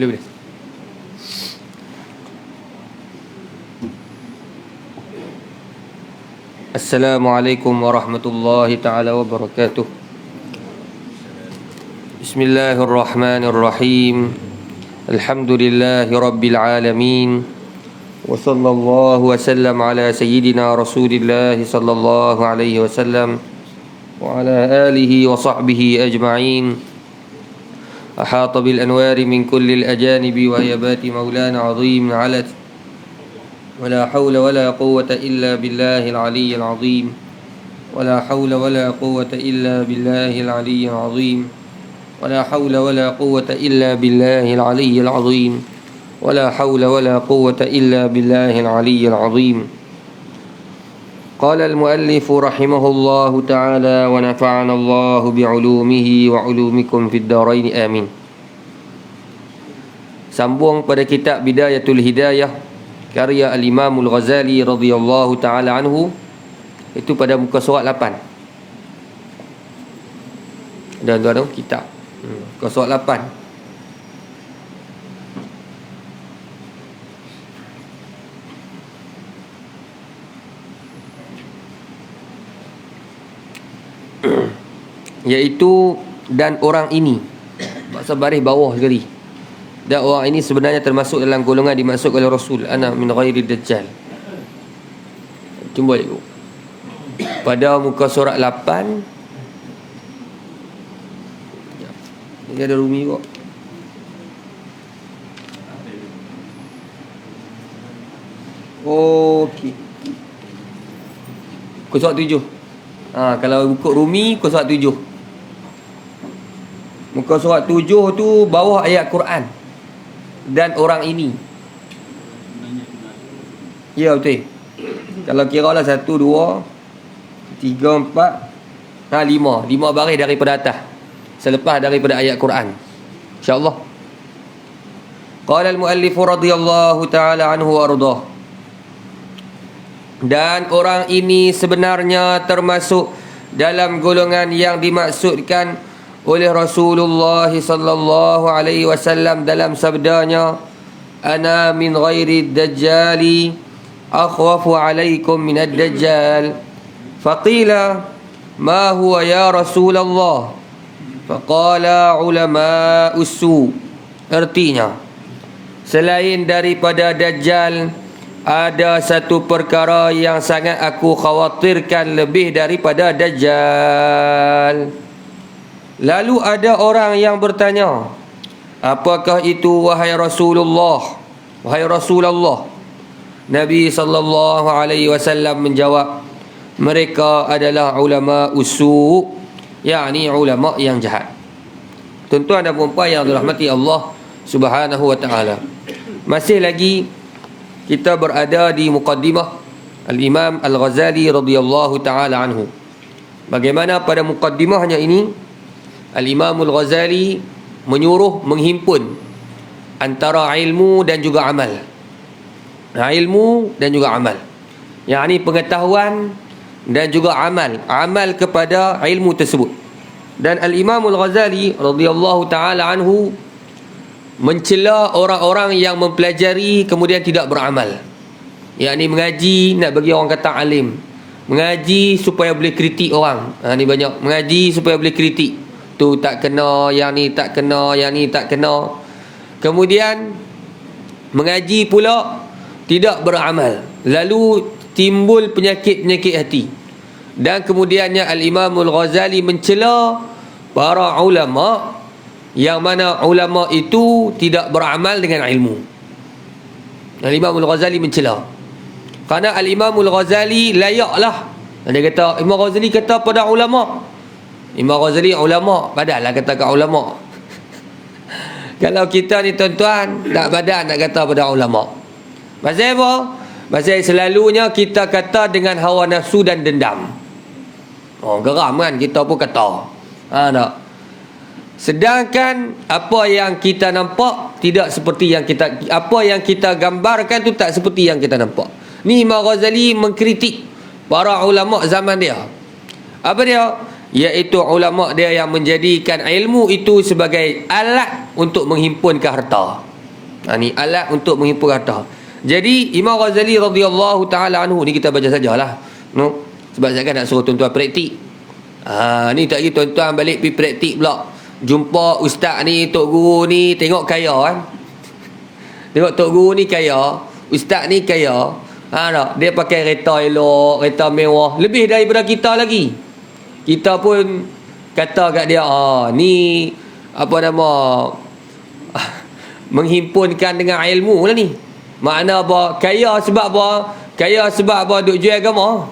Boleh. Assalamualaikum warahmatullahi taala wabarakatuh. Bismillahirrahmanirrahim. Alhamdulillahi rabbil alamin. Wa sallallahu wa sallam ala sayyidina Rasulillah sallallahu alaihi wasallam wa ala alihi wa sahbihi ajma'in. Ahata bil anwari min kulli al ajanibi wa yabati maulana azim alat. ولا حول ولا قوة إلا بالله العلي العظيم ولا حول ولا قوة إلا بالله العلي العظيم ولا حول ولا قوة إلا بالله العلي العظيم ولا حول ولا قوة إلا بالله العلي العظيم. قال المؤلف رحمه الله تعالى ونفعنا الله بعلومه وعلومكم في الدارين آمين. Sambung pada kitab Bidayatul Hidayah karya Al-Imam Al-Ghazali radhiyallahu ta'ala anhu. Itu pada muka surat 8. Dan tuan-tuan kitab muka surat 8. Iaitu dan orang ini, maksud baris bawah sekali. Dan orang ini sebenarnya termasuk dalam golongan dimaksud oleh Rasul, ana min ghairi dajjal. Cuba ikut pada muka surat 8. Ini ada Rumi kok. Okey, muka surat 7. Kalau ikut Rumi muka surat 7. Muka surat 7 tu bawah ayat Quran. Dan orang ini, ya betul. Kalau kira lah 1, 2, 3, 4, 5 baris daripada atas, selepas daripada ayat Quran, InsyaAllah. Qala al-muallif radhiyallahu ta'ala anhu wa ardah. Dan orang ini sebenarnya termasuk dalam golongan yang dimaksudkan oleh Rasulullah sallallahu alaihi wasallam dalam sabdanya, ana min ghairi dajjali akhwafu alaikum min ad-dajjal. Faqila ma huwa ya Rasulullah? Faqala ulama usu. Artinya, selain daripada dajjal, ada satu perkara yang sangat aku khawatirkan lebih daripada dajjal. Lalu ada orang yang bertanya, apakah itu wahai Rasulullah? Wahai Rasulullah. Nabi sallallahu alaihi wasallam menjawab, mereka adalah ulama usu', yakni ulama yang jahat. Tuan-tuan dan puan-puan yang dirahmati Allah Subhanahu wa taala. Masih lagi kita berada di muqaddimah Al-Imam Al-Ghazali radhiyallahu taala anhu. Bagaimana pada muqaddimahnya ini Al-Imam Al-Ghazali menyuruh menghimpun antara ilmu dan juga amal. Ilmu dan juga amal, yakni pengetahuan dan juga amal. Amal kepada ilmu tersebut. Dan Al-Imam Al-Ghazali radhiyallahu ta'ala anhu mencela orang-orang yang mempelajari kemudian tidak beramal, yakni mengaji nak bagi orang kata alim, mengaji supaya boleh kritik orang. Ni banyak mengaji supaya boleh kritik, tu tak kena, yang ni tak kena, yang ni tak kena. Kemudian mengaji pula tidak beramal, lalu timbul penyakit-penyakit hati. Dan kemudiannya Al-Imam Al-Ghazali mencela para ulama yang mana ulama itu tidak beramal dengan ilmu. Al-Imam Al-Ghazali mencela, kerana Al-Imam Al-Ghazali layaklah, dia kata, Imam Ghazali kata pada ulama, Imam Ghazali ulama, padahal katakan ulama. Kalau kita ni tuan-tuan tak badan nak kata pada ulama. Pasal apa? Pasal selalunya kita kata dengan hawa nafsu dan dendam. Geram kan, kita pun kata. Tak. Sedangkan apa yang kita nampak tidak seperti yang kita, apa yang kita gambarkan tu tak seperti yang kita nampak. Ni Imam Ghazali mengkritik para ulama zaman dia. Apa dia? iaitu ulama dia yang menjadikan ilmu itu sebagai alat untuk menghimpunkan harta. Ni alat untuk menghimpunkan harta. Jadi Imam Ghazali radhiyallahu taala anhu ni kita baca sajalah. No? Sebab saya kan nak suruh tuan-tuan praktik. Ni tak lagi tuan-tuan balik pergi praktik pula. Jumpa ustaz ni, tok guru ni, tengok kaya kan. Tengok tok guru ni kaya, ustaz ni kaya. Tak? Dia pakai kereta elok, kereta mewah, lebih daripada kita lagi. Kita pun kata kat dia, ni apa nama, menghimpunkan dengan ilmu lah ni. Makna apa? Kaya sebab apa? Kaya sebab apa? Duk jual agama.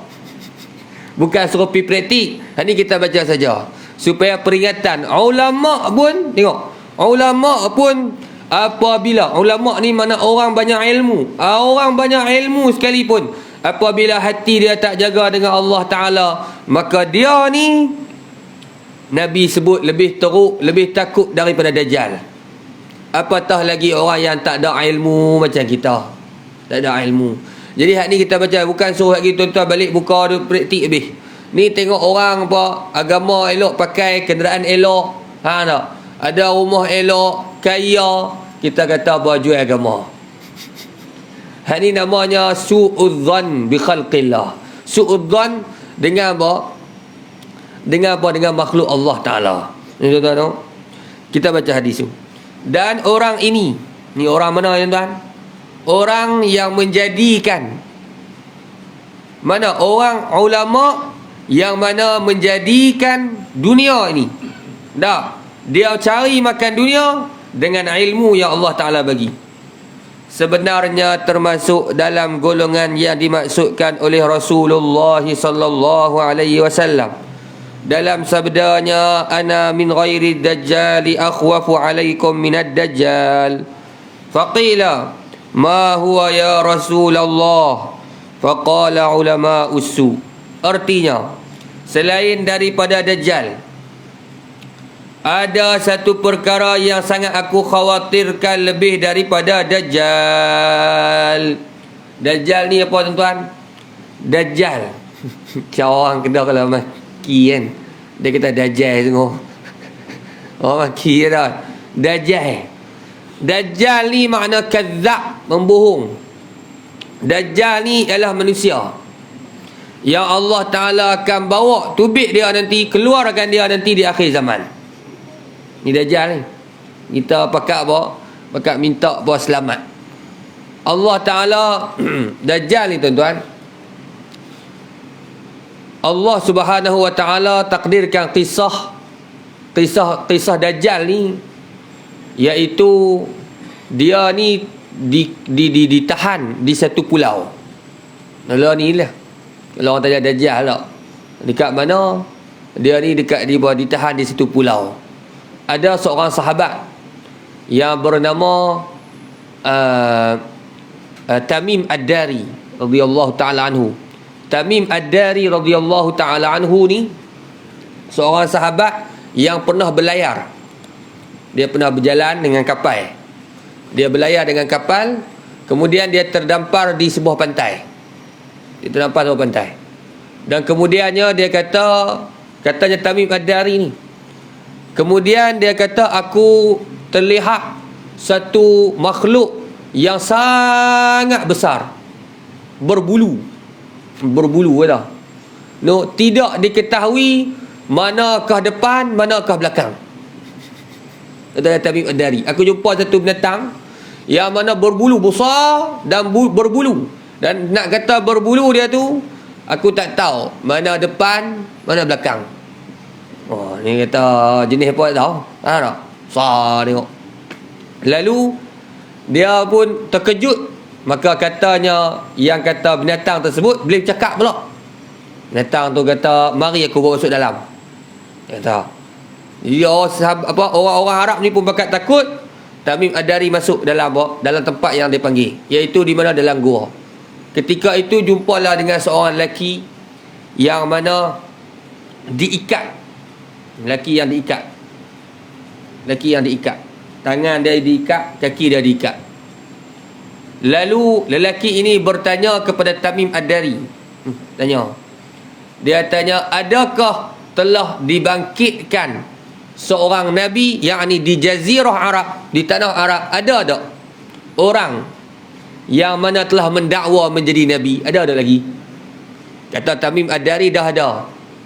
Bukan suruh pergi praktik. Ini kita baca saja. Supaya peringatan. Ulama' pun, tengok. Ulama' pun, apabila, ulama' ni mana orang banyak ilmu. Orang banyak ilmu sekalipun. Apabila hati dia tak jaga dengan Allah Ta'ala, maka dia ni, Nabi sebut lebih teruk, lebih takut daripada Dajjal. Apatah lagi orang yang tak ada ilmu macam kita. Tak ada ilmu. Jadi hak ni kita baca, bukan suruh lagi tuan-tuan balik buka praktik habis. Ni tengok orang apa, agama elok, pakai kenderaan elok, tak? Ada rumah elok, kaya, kita kata apa, jual agama. Hak ni namanya su'udzan bi khalqillah. Su'udzan dengan apa? Dengan apa? Dengan makhluk Allah Ta'ala. Ni tuan-tuan, kita baca hadis tu. Dan orang ini, ni orang mana tuan-tuan? Orang yang menjadikan, mana orang ulama yang mana menjadikan dunia ini, dia cari makan dunia dengan ilmu yang Allah Ta'ala bagi. Sebenarnya termasuk dalam golongan yang dimaksudkan oleh Rasulullah sallallahu alaihi wasallam dalam sabdanya, ana min ghairi dajjali akhwafu alaikum minad dajjal. Faqila ma huwa ya Rasulullah? Faqala ulama usu. Artinya, selain daripada dajjal, ada satu perkara yang sangat aku khawatirkan lebih daripada dajjal. Dajjal ni apa tuan-tuan? Dajjal macam orang kena kalau maki kan, dia kata dajjal tengok. Orang maki dah. Dajjal ni makna kadzab, membohong. Dajjal ni ialah manusia yang Allah Ta'ala akan bawa tubik dia nanti, keluarkan dia nanti di akhir zaman. Ni Dajjal ni. Kita pakat apa? Pakat minta apa selamat. Allah Ta'ala Dajjal ni tuan-tuan, Allah Subhanahu Wa Ta'ala takdirkan kisah Dajjal ni, iaitu dia ni ditahan di satu pulau. Kalau ni lah, kalau orang tanya Dajjal lah, dekat mana? Dia ni dekat ditahan di satu pulau. Ada seorang sahabat yang bernama Tamim Ad-Dari radhiyallahu ta'ala anhu. Tamim Ad-Dari radhiyallahu ta'ala anhu ni seorang sahabat yang pernah berlayar. Dia pernah berjalan dengan kapal. Dia berlayar dengan kapal, kemudian dia terdampar di sebuah pantai. Dia terdampar di sebuah pantai. Dan kemudiannya dia katanya Tamim Ad-Dari ni, kemudian dia kata, aku terlihat satu makhluk yang sangat besar, berbulu dah. No, tidak diketahui manakah depan, manakah belakang. Kata Tamim Ad-Dari, aku jumpa satu binatang yang mana berbulu besar dan berbulu, dan nak kata berbulu dia tu, aku tak tahu mana depan, mana belakang. Oh, ni kata jenis apa tak tahu. Tak? Besar tengok. Lalu dia pun terkejut. Maka katanya, yang kata binatang tersebut boleh bercakap pula. Binatang tu kata, mari aku bawa masuk dalam. Kata. Dia orang-orang Arab ni pun bakat takut. Tamim Ad-Dari masuk dalam tempat yang dia panggil, iaitu di mana, dalam gua. Ketika itu jumpalah dengan seorang lelaki yang mana diikat. Lelaki yang diikat. Tangan dia diikat, kaki dia diikat. Lalu lelaki ini bertanya kepada Tamim Ad-Dari. Dia tanya, adakah telah dibangkitkan seorang Nabi, yakni di Jazirah Arab, di tanah Arab, ada tak orang yang mana telah mendakwa menjadi Nabi? Ada lagi? Kata Tamim Ad-Dari, dah ada.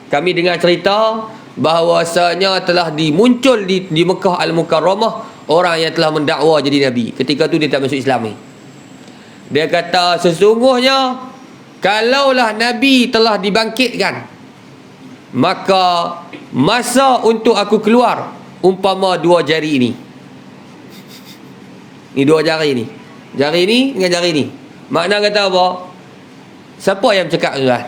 Kami dengar cerita bahawasanya telah dimuncul di Mekah Al-Mukarramah orang yang telah mendakwa jadi Nabi. Ketika tu dia tak masuk Islam ni. Dia kata sesungguhnya kalaulah Nabi telah dibangkitkan, maka masa untuk aku keluar umpama 2 jari ini. Ni 2 jari ni. Jari ni dengan jari ni. Makna kata apa? Siapa yang cakap tuan?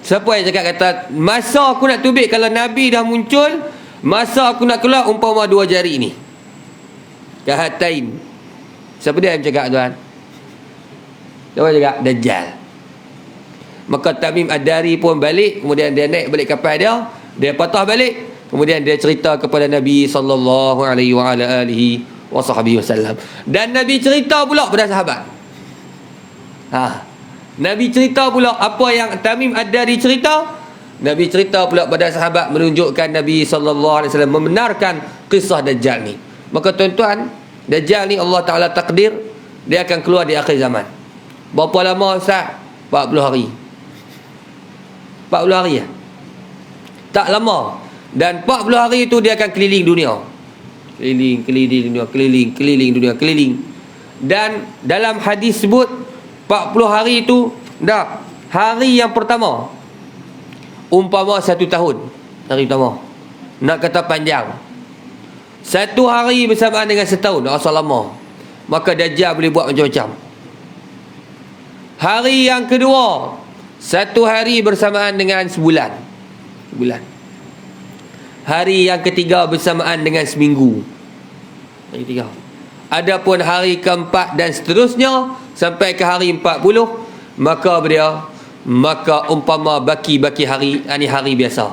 Siapa yang cakap kata masa aku nak tubik kalau Nabi dah muncul, masa aku nak keluar umpama 2 jari ni. Kahatain. Siapa dia yang cakap tuan? Siapa yang cakap? Dajjal. Maka Tamim Ad-Dari pun balik, kemudian dia naik balik kapal dia patah balik, kemudian dia cerita kepada Nabi sallallahu alaihi wa ala alihi wasallam. Dan Nabi cerita pula pada sahabat. Nabi cerita pula apa yang Tamim Ad-Dari cerita. Nabi cerita pula pada sahabat, menunjukkan Nabi sallallahu alaihi wasallam membenarkan kisah Dajjal ni. Maka tuan-tuan, Dajjal ni Allah Taala takdir dia akan keluar di akhir zaman. Berapa lama Ustaz? 40 hari. 40 hari ya? Tak lama. Dan 40 hari itu dia akan keliling dunia. Keliling dunia, keliling dunia, keliling. Dan dalam hadis sebut 40 hari itu, hari yang pertama umpama 1 tahun. Hari pertama. Nak kata panjang. 1 hari bersamaan dengan setahun. Asal lama. Maka Dajjal boleh buat macam-macam. Hari yang kedua, 1 hari bersamaan dengan sebulan. Hari yang ketiga bersamaan dengan seminggu. Hari ketiga. Adapun hari keempat dan seterusnya sampai ke hari 40, maka umpama baki-baki hari, ini hari biasa.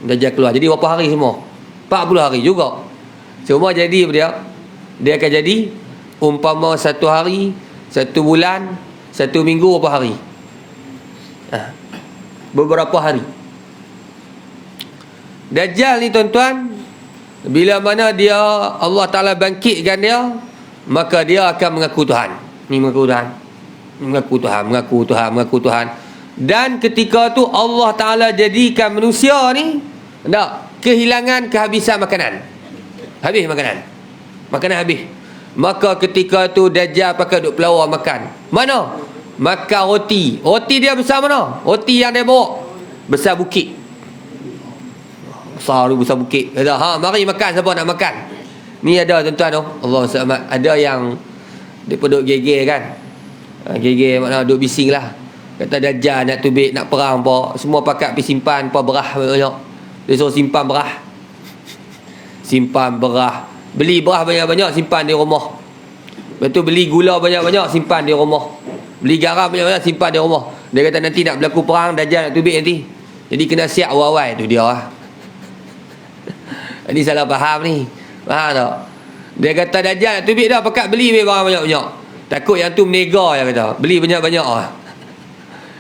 Dajjal keluar. Jadi berapa hari semua? 40 hari juga. Semua jadi dia akan jadi umpama 1 hari, 1 bulan, 1 minggu, berapa hari? Beberapa hari. Dajjal ni tuan-tuan, bila mana dia Allah Ta'ala bangkitkan dia, maka dia akan mengaku Tuhan. Ni mengaku Tuhan. Mengaku Tuhan. Dan ketika tu Allah Ta'ala jadikan manusia ni kehilangan, kehabisan makanan. Habis makanan. Makanan habis. Maka ketika tu Dajjal pakai duk pelawar makan. Mana? Makan roti. Roti dia besar mana? Roti yang dia bawa besar bukit. Besar bukit. Kata, mari makan, siapa nak makan? Ni ada tuan-tuan tu. Allah SWT. Ada yang dia pun duk geger kan. Geger makna duk bising lah. Kata Dajjal nak tubik, nak perang apa. Semua pakat pergi simpan apa berah banyak. Dia suruh simpan berah. Simpan berah. Beli berah banyak-banyak, simpan di rumah. Lepas tu beli gula banyak-banyak, simpan di rumah. Beli garam banyak-banyak, simpan di rumah. Dia kata nanti nak berlaku perang, Dajjal nak tubik nanti. Jadi kena siap awal-awal. Tu dia lah. Ini salah faham ni. Faham tak? Dia kata Dajjal nak tubik dah, pakat beli barang banyak-banyak. Takut yang tu menega, dia kata. Beli banyak-banyak lah.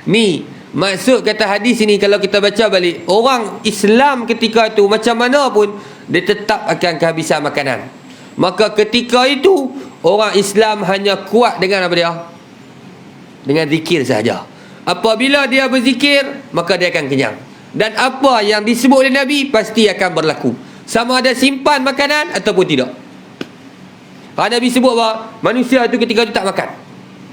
Ni maksud kata hadis ini, kalau kita baca balik, orang Islam ketika itu macam mana pun dia tetap akan kehabisan makanan. Maka ketika itu orang Islam hanya kuat dengan apa dia? Dengan zikir saja. Apabila dia berzikir, maka dia akan kenyang. Dan apa yang disebut oleh Nabi pasti akan berlaku, sama ada simpan makanan ataupun tidak. Nabi sebut bahawa manusia itu ketika itu tak makan.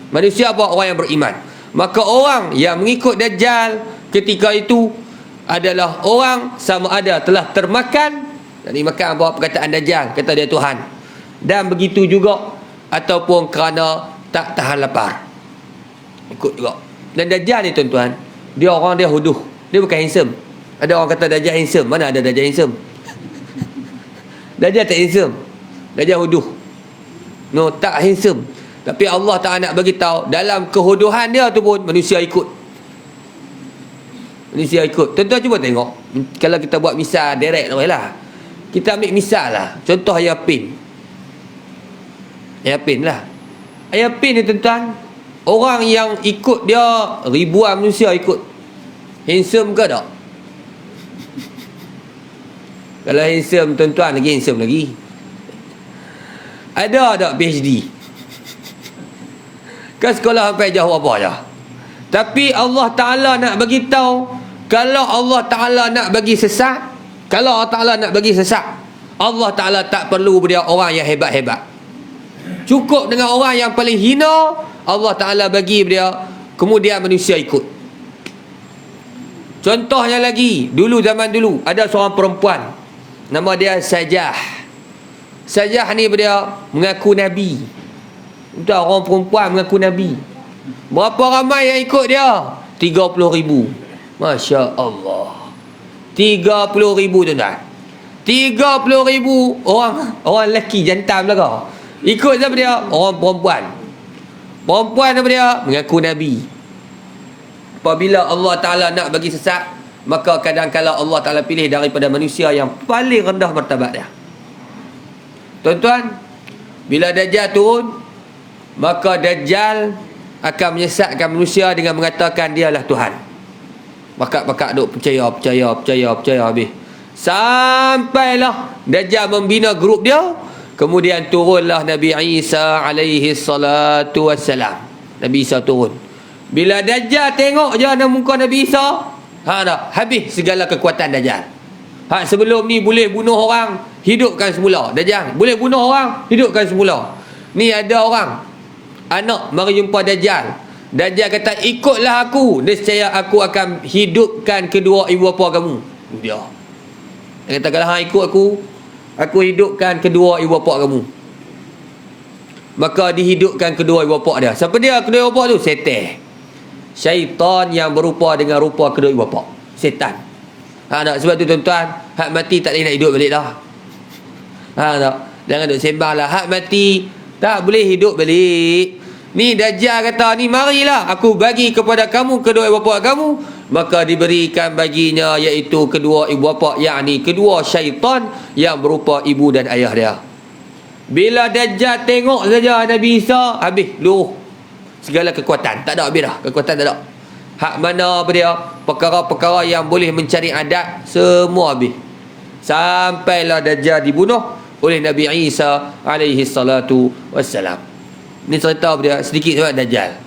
Manusia apa? Orang yang beriman. Maka orang yang mengikut Dajjal ketika itu adalah orang sama ada telah termakan. Jadi makan apa perkataan Dajjal, kata dia Tuhan. Dan begitu juga ataupun kerana tak tahan lapar. Ikut juga. Dan Dajjal ni tuan-tuan, dia orang dia huduh. Dia bukan handsome. Ada orang kata Dajjal handsome. Mana ada Dajjal handsome? Dajjal tak handsome. Dajjal huduh. No, tak handsome. Tapi Allah Ta'ala nak bagi tahu dalam kehuduhan dia tu pun manusia ikut. Manusia ikut. Tuan-tuan cuba tengok. Kalau kita buat misal direct lah. Kita ambil misal lah. Contoh Ayah Pin. Ayah Pin lah. Ayah Pin ni tuan-tuan, orang yang ikut dia ribuan manusia ikut. Handsome ke tak? Kalau handsome tuan-tuan lagi handsome lagi. Ada tak PhD? Kan sekolah sampai jauh apa je. Tapi Allah Ta'ala nak bagi tahu, kalau Allah Ta'ala nak bagi sesat, kalau Allah Ta'ala nak bagi sesat, Allah Ta'ala tak perlu dia orang yang hebat-hebat. Cukup dengan orang yang paling hina, Allah Ta'ala bagi dia, kemudian manusia ikut. Contohnya lagi, dulu zaman dulu ada seorang perempuan, nama dia Sajah. Sajah ni dia mengaku Nabi. Entah orang perempuan mengaku Nabi. Berapa ramai yang ikut dia? 30,000. Masya Allah. 30,000 tuan-tuan. 30,000 orang lelaki jantan belaka. Ikut siapa dia? Orang perempuan. Perempuan apa dia? Mengaku Nabi. Apabila Allah Ta'ala nak bagi sesat, maka kadang-kala Allah Ta'ala pilih daripada manusia yang paling rendah martabat dia. Tuan-tuan, bila Dajjal turun, maka Dajjal akan menyesatkan manusia dengan mengatakan dialah Tuhan. Pakak-pakak duk percaya habis. Sampailah Dajjal membina grup dia, kemudian turunlah Nabi Isa alaihi salatu wassalam. Nabi Isa turun. Bila Dajjal tengok je ada muka Nabi Isa, dah habis segala kekuatan Dajjal. Sebelum ni boleh bunuh orang, hidupkan semula. Dajjal boleh bunuh orang, hidupkan semula. Ni ada orang, anak mari jumpa Dajjal. Dajjal kata, ikutlah aku, nescaya aku akan hidupkan kedua ibu bapa kamu. Dia kata, kalau ikut aku hidupkan kedua ibu bapa kamu. Maka dihidupkan kedua ibu bapa dia. Siapa dia kedua ibu bapa tu? Setan. Syaitan yang berupa dengan rupa kedua ibu bapa. Setan. Sebab tu tuan-tuan, hak mati tak boleh nak hidup balik dah. Tak? Jangan duk sembang lah. Hak mati tak boleh hidup balik. Ni Dajjal kata, ni marilah aku bagi kepada kamu kedua ibu bapa kamu. Maka diberikan baginya iaitu kedua ibu bapa, yakni kedua syaitan yang berupa ibu dan ayah dia. Bila Dajjal tengok saja Nabi Isa, habis luruh segala kekuatan. Tak ada habis dah. Kekuatan tak ada. Hak mana apa dia? Perkara-perkara yang boleh mencari adat, semua habis. Sampailah Dajjal dibunuh oleh Nabi Isa alaihi salatu wassalam. Ni cerita apa dia? Sedikit sebab Dajjal.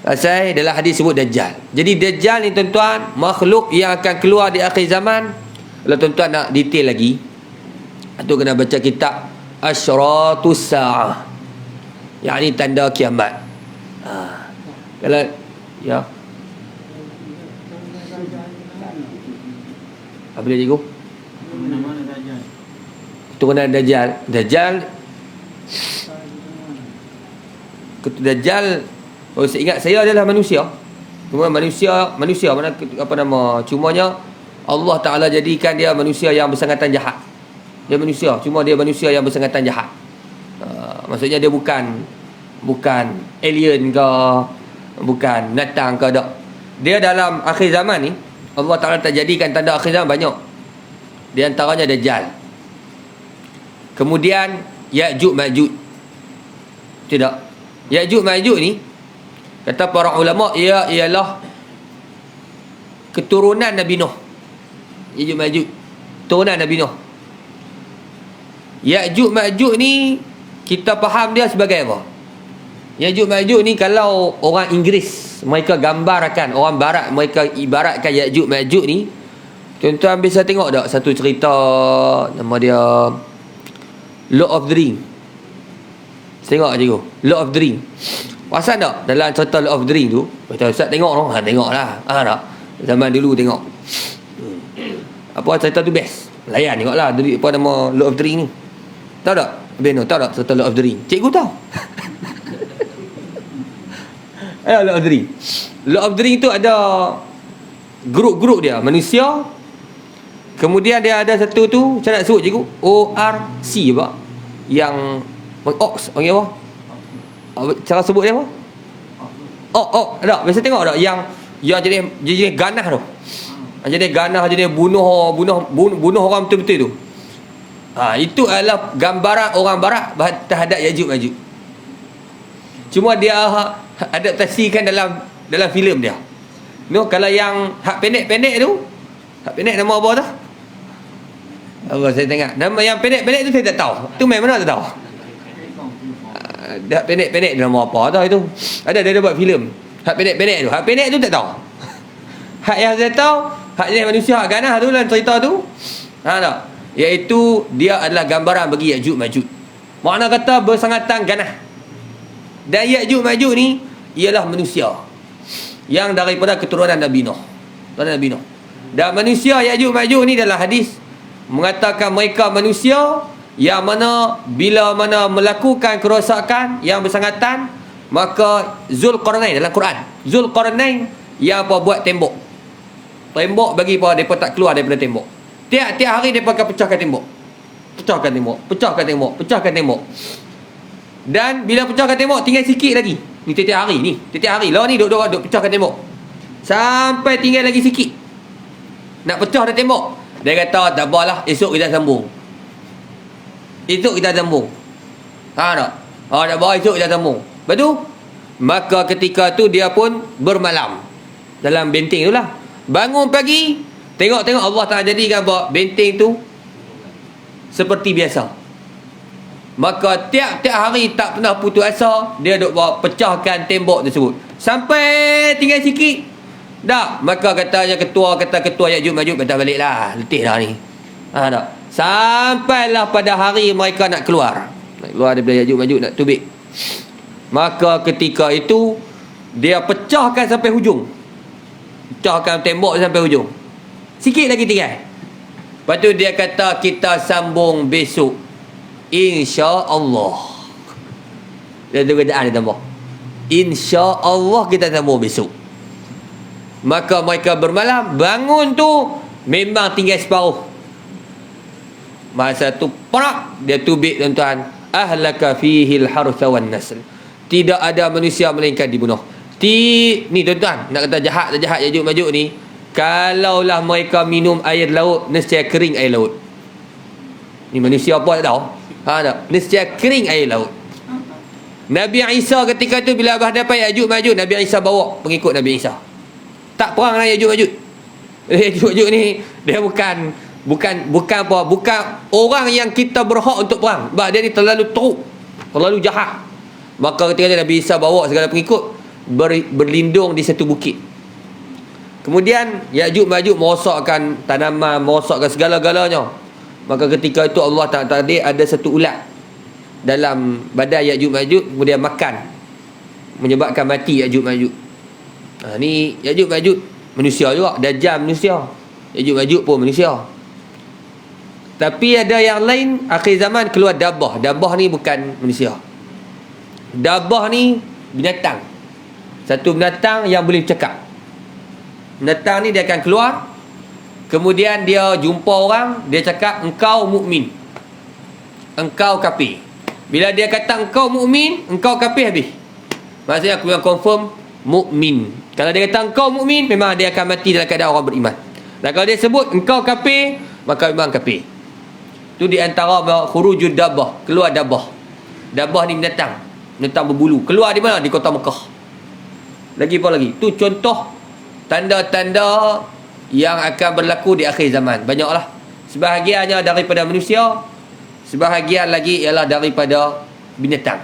Pasal dalam hadis sebut Dajjal. Jadi Dajjal ni tuan-tuan, makhluk yang akan keluar di akhir zaman. Kalau tuan-tuan nak detail lagi, tu kena baca kitab Asyratus Sa'ah, yang ni tanda kiamat. Kalau ya, apa dia cikgu? Keturunan Dajjal. Dajjal, saya ingat saya adalah manusia. Cuma manusia mana apa nama? Cumanya Allah Ta'ala jadikan dia manusia yang bersangatan jahat. Dia manusia, cuma dia manusia yang bersangatan jahat. Maksudnya dia bukan alien ke, bukan binatang ke, tak. Dia dalam akhir zaman ni, Allah Ta'ala tak jadikan tanda akhir zaman banyak. Di antaranya Dajjal. Kemudian Ya'juj Ma'juj. Tidak. Ya'juj Ma'juj ni, kata para ulama, ia ialah keturunan Nabi Nuh. Ya'juj Ma'juj, keturunan Nabi Nuh. Ya'juj Ma'juj ni kita faham dia sebagai apa? Ya'juj Ma'juj ni kalau orang Inggeris mereka gambarkan, orang barat mereka ibaratkan Ya'juj Ma'juj ni, tuan-tuan bisa tengok tak satu cerita nama dia Lord of the Ring. Tengok je Lord of the Ring. Pasal tak dalam cerita Lord of the Ring tu, Ustaz tengok noh, tengoklah. Tak. Zaman dulu tengok. Apa cerita tu best. Layan tengoklah apa nama Lord of the Ring ni. Tahu tak? Beno, tahu tak cerita Lord of the Ring? Cikgu tahu. Lord of the Ring. Lord of the Ring tu ada grup-grup dia, manusia. Kemudian dia ada satu tu, macam nak sebut cikgu? ORC apa? Yang Ox, panggil apa? Cara sebut dia apa? Tak, biasa tengok tak yang jadi ganah tu. Jadi ganah, jadi bunuh orang betul-betul tu. Itu adalah gambaran orang barat terhadap Ya'juj Ma'juj. Cuma dia adaptasikan dalam filem dia. Kalau yang hak pendek-pendek tu, hak pendek nama apa tu? Allah saya tengok. Nama yang pendek-pendek tu saya tak tahu. Tu main mana tak tahu. Dah pendek-pendek nama apa tahu itu. Ada dia buat filem. Hak pendek-pendek tu. Hak pendek tu tak tahu. Hak yang saya tahu, hak jenis manusia hak ganah tu dalam cerita tu. Tak? Iaitu dia adalah gambaran bagi Ya'juj Ma'juj. Makna kata bersangatan ganah. Dan Ya'juj Ma'juj ni ialah manusia yang daripada keturunan Nabi Nuh. Nabi Nuh. Dan manusia Ya'juj Ma'juj ni dalam hadis mengatakan mereka manusia yang mana bila mana melakukan kerosakan yang bersangatan, maka Zulqarnain dalam Quran, Zulqarnain yang apa buat tembok bagi apa mereka tak keluar daripada tembok. Tiap-tiap hari mereka akan pecahkan tembok. Pecahkan tembok. Dan bila pecahkan tembok tinggal sikit lagi. Ni tiap-tiap hari. Lah ni duk pecahkan tembok. Sampai tinggal lagi sikit. Nak pecah dah tembok. Dia kata tak apalah, esok kita sambung. Tak? Tak apa, esok kita sambung. Lepas tu, maka ketika tu dia pun bermalam dalam benteng tu lah. Bangun pagi, tengok Allah Ta'ala jadikan apa? Benteng tu seperti biasa. Maka tiap-tiap hari tak pernah putus asa, dia duk pecahkan tembok tersebut. Sampai tinggal sikit. Dah, maka kata ketua Ya'juj Ma'juj patah baliklah. Letih dah ni. Tak? Sampailah pada hari mereka nak keluar. Nak keluar daripada Ya'juj Ma'juj, nak tubik. Maka ketika itu dia pecahkan sampai hujung. Pecahkan tembok sampai hujung. Sikit lagi tinggal. Lepas tu dia kata kita sambung besok, InsyaAllah. Dia tu kerjaan dia tambah, InsyaAllah kita sambung besok. Maka mereka bermalam. Bangun tu memang tinggal separuh. Masa tu perak dia tubik tuan-tuan. Ahlaka fihil harsa wan nasl. Tidak ada manusia melainkan dibunuh. Ni tuan-tuan, nak kata jahat Ya'juj Ma'juj ni, kalaulah mereka minum air laut, nescaya kering air laut. Ni manusia apa tak tahu? Tak? Nescaya kering air laut. Nabi Isa ketika tu bila berhadapan Ya'juj Ma'juj, Nabi Isa bawa pengikut Nabi Isa. Tak perang dengan Ya'juj Ma'juj. Ya'juj Ma'juj ni dia bukan orang yang kita berhak untuk perang. Sebab dia ni terlalu teruk, terlalu jahat. Maka ketika Nabi Isa bawa segala pengikut berlindung di satu bukit. Kemudian Ya'juj Ma'juj merosakkan tanaman, merosakkan segala-galanya. Maka ketika itu Allah tak takdir ada satu ulat dalam badan Ya'juj Ma'juj, kemudian makan, menyebabkan mati Ya'juj Ma'juj. Ni Ya'juj Ma'juj manusia juga, Dajjal manusia, Ya'juj Ma'juj pun manusia. Tapi ada yang lain, akhir zaman keluar Dabbah. Dabbah ni bukan manusia. Dabbah ni binatang. Satu binatang yang boleh bercakap. Binatang ni dia akan keluar, kemudian dia jumpa orang, dia cakap engkau mukmin, engkau kafir. Bila dia kata engkau mukmin, engkau kafir, habis. Maksudnya aku yang confirm mukmin. Kalau dia kata engkau mukmin, memang dia akan mati dalam keadaan orang beriman. Dan kalau dia sebut engkau kafir, maka memang kafir. Itu di antara khurujud Dabbah, keluar Dabbah. Dabbah ni binatang berbulu. Keluar di mana? Di kota Mekah. Lagi apa lagi? Itu contoh tanda-tanda yang akan berlaku di akhir zaman. Banyaklah. Sebahagiannya daripada manusia, sebahagian lagi ialah daripada binatang.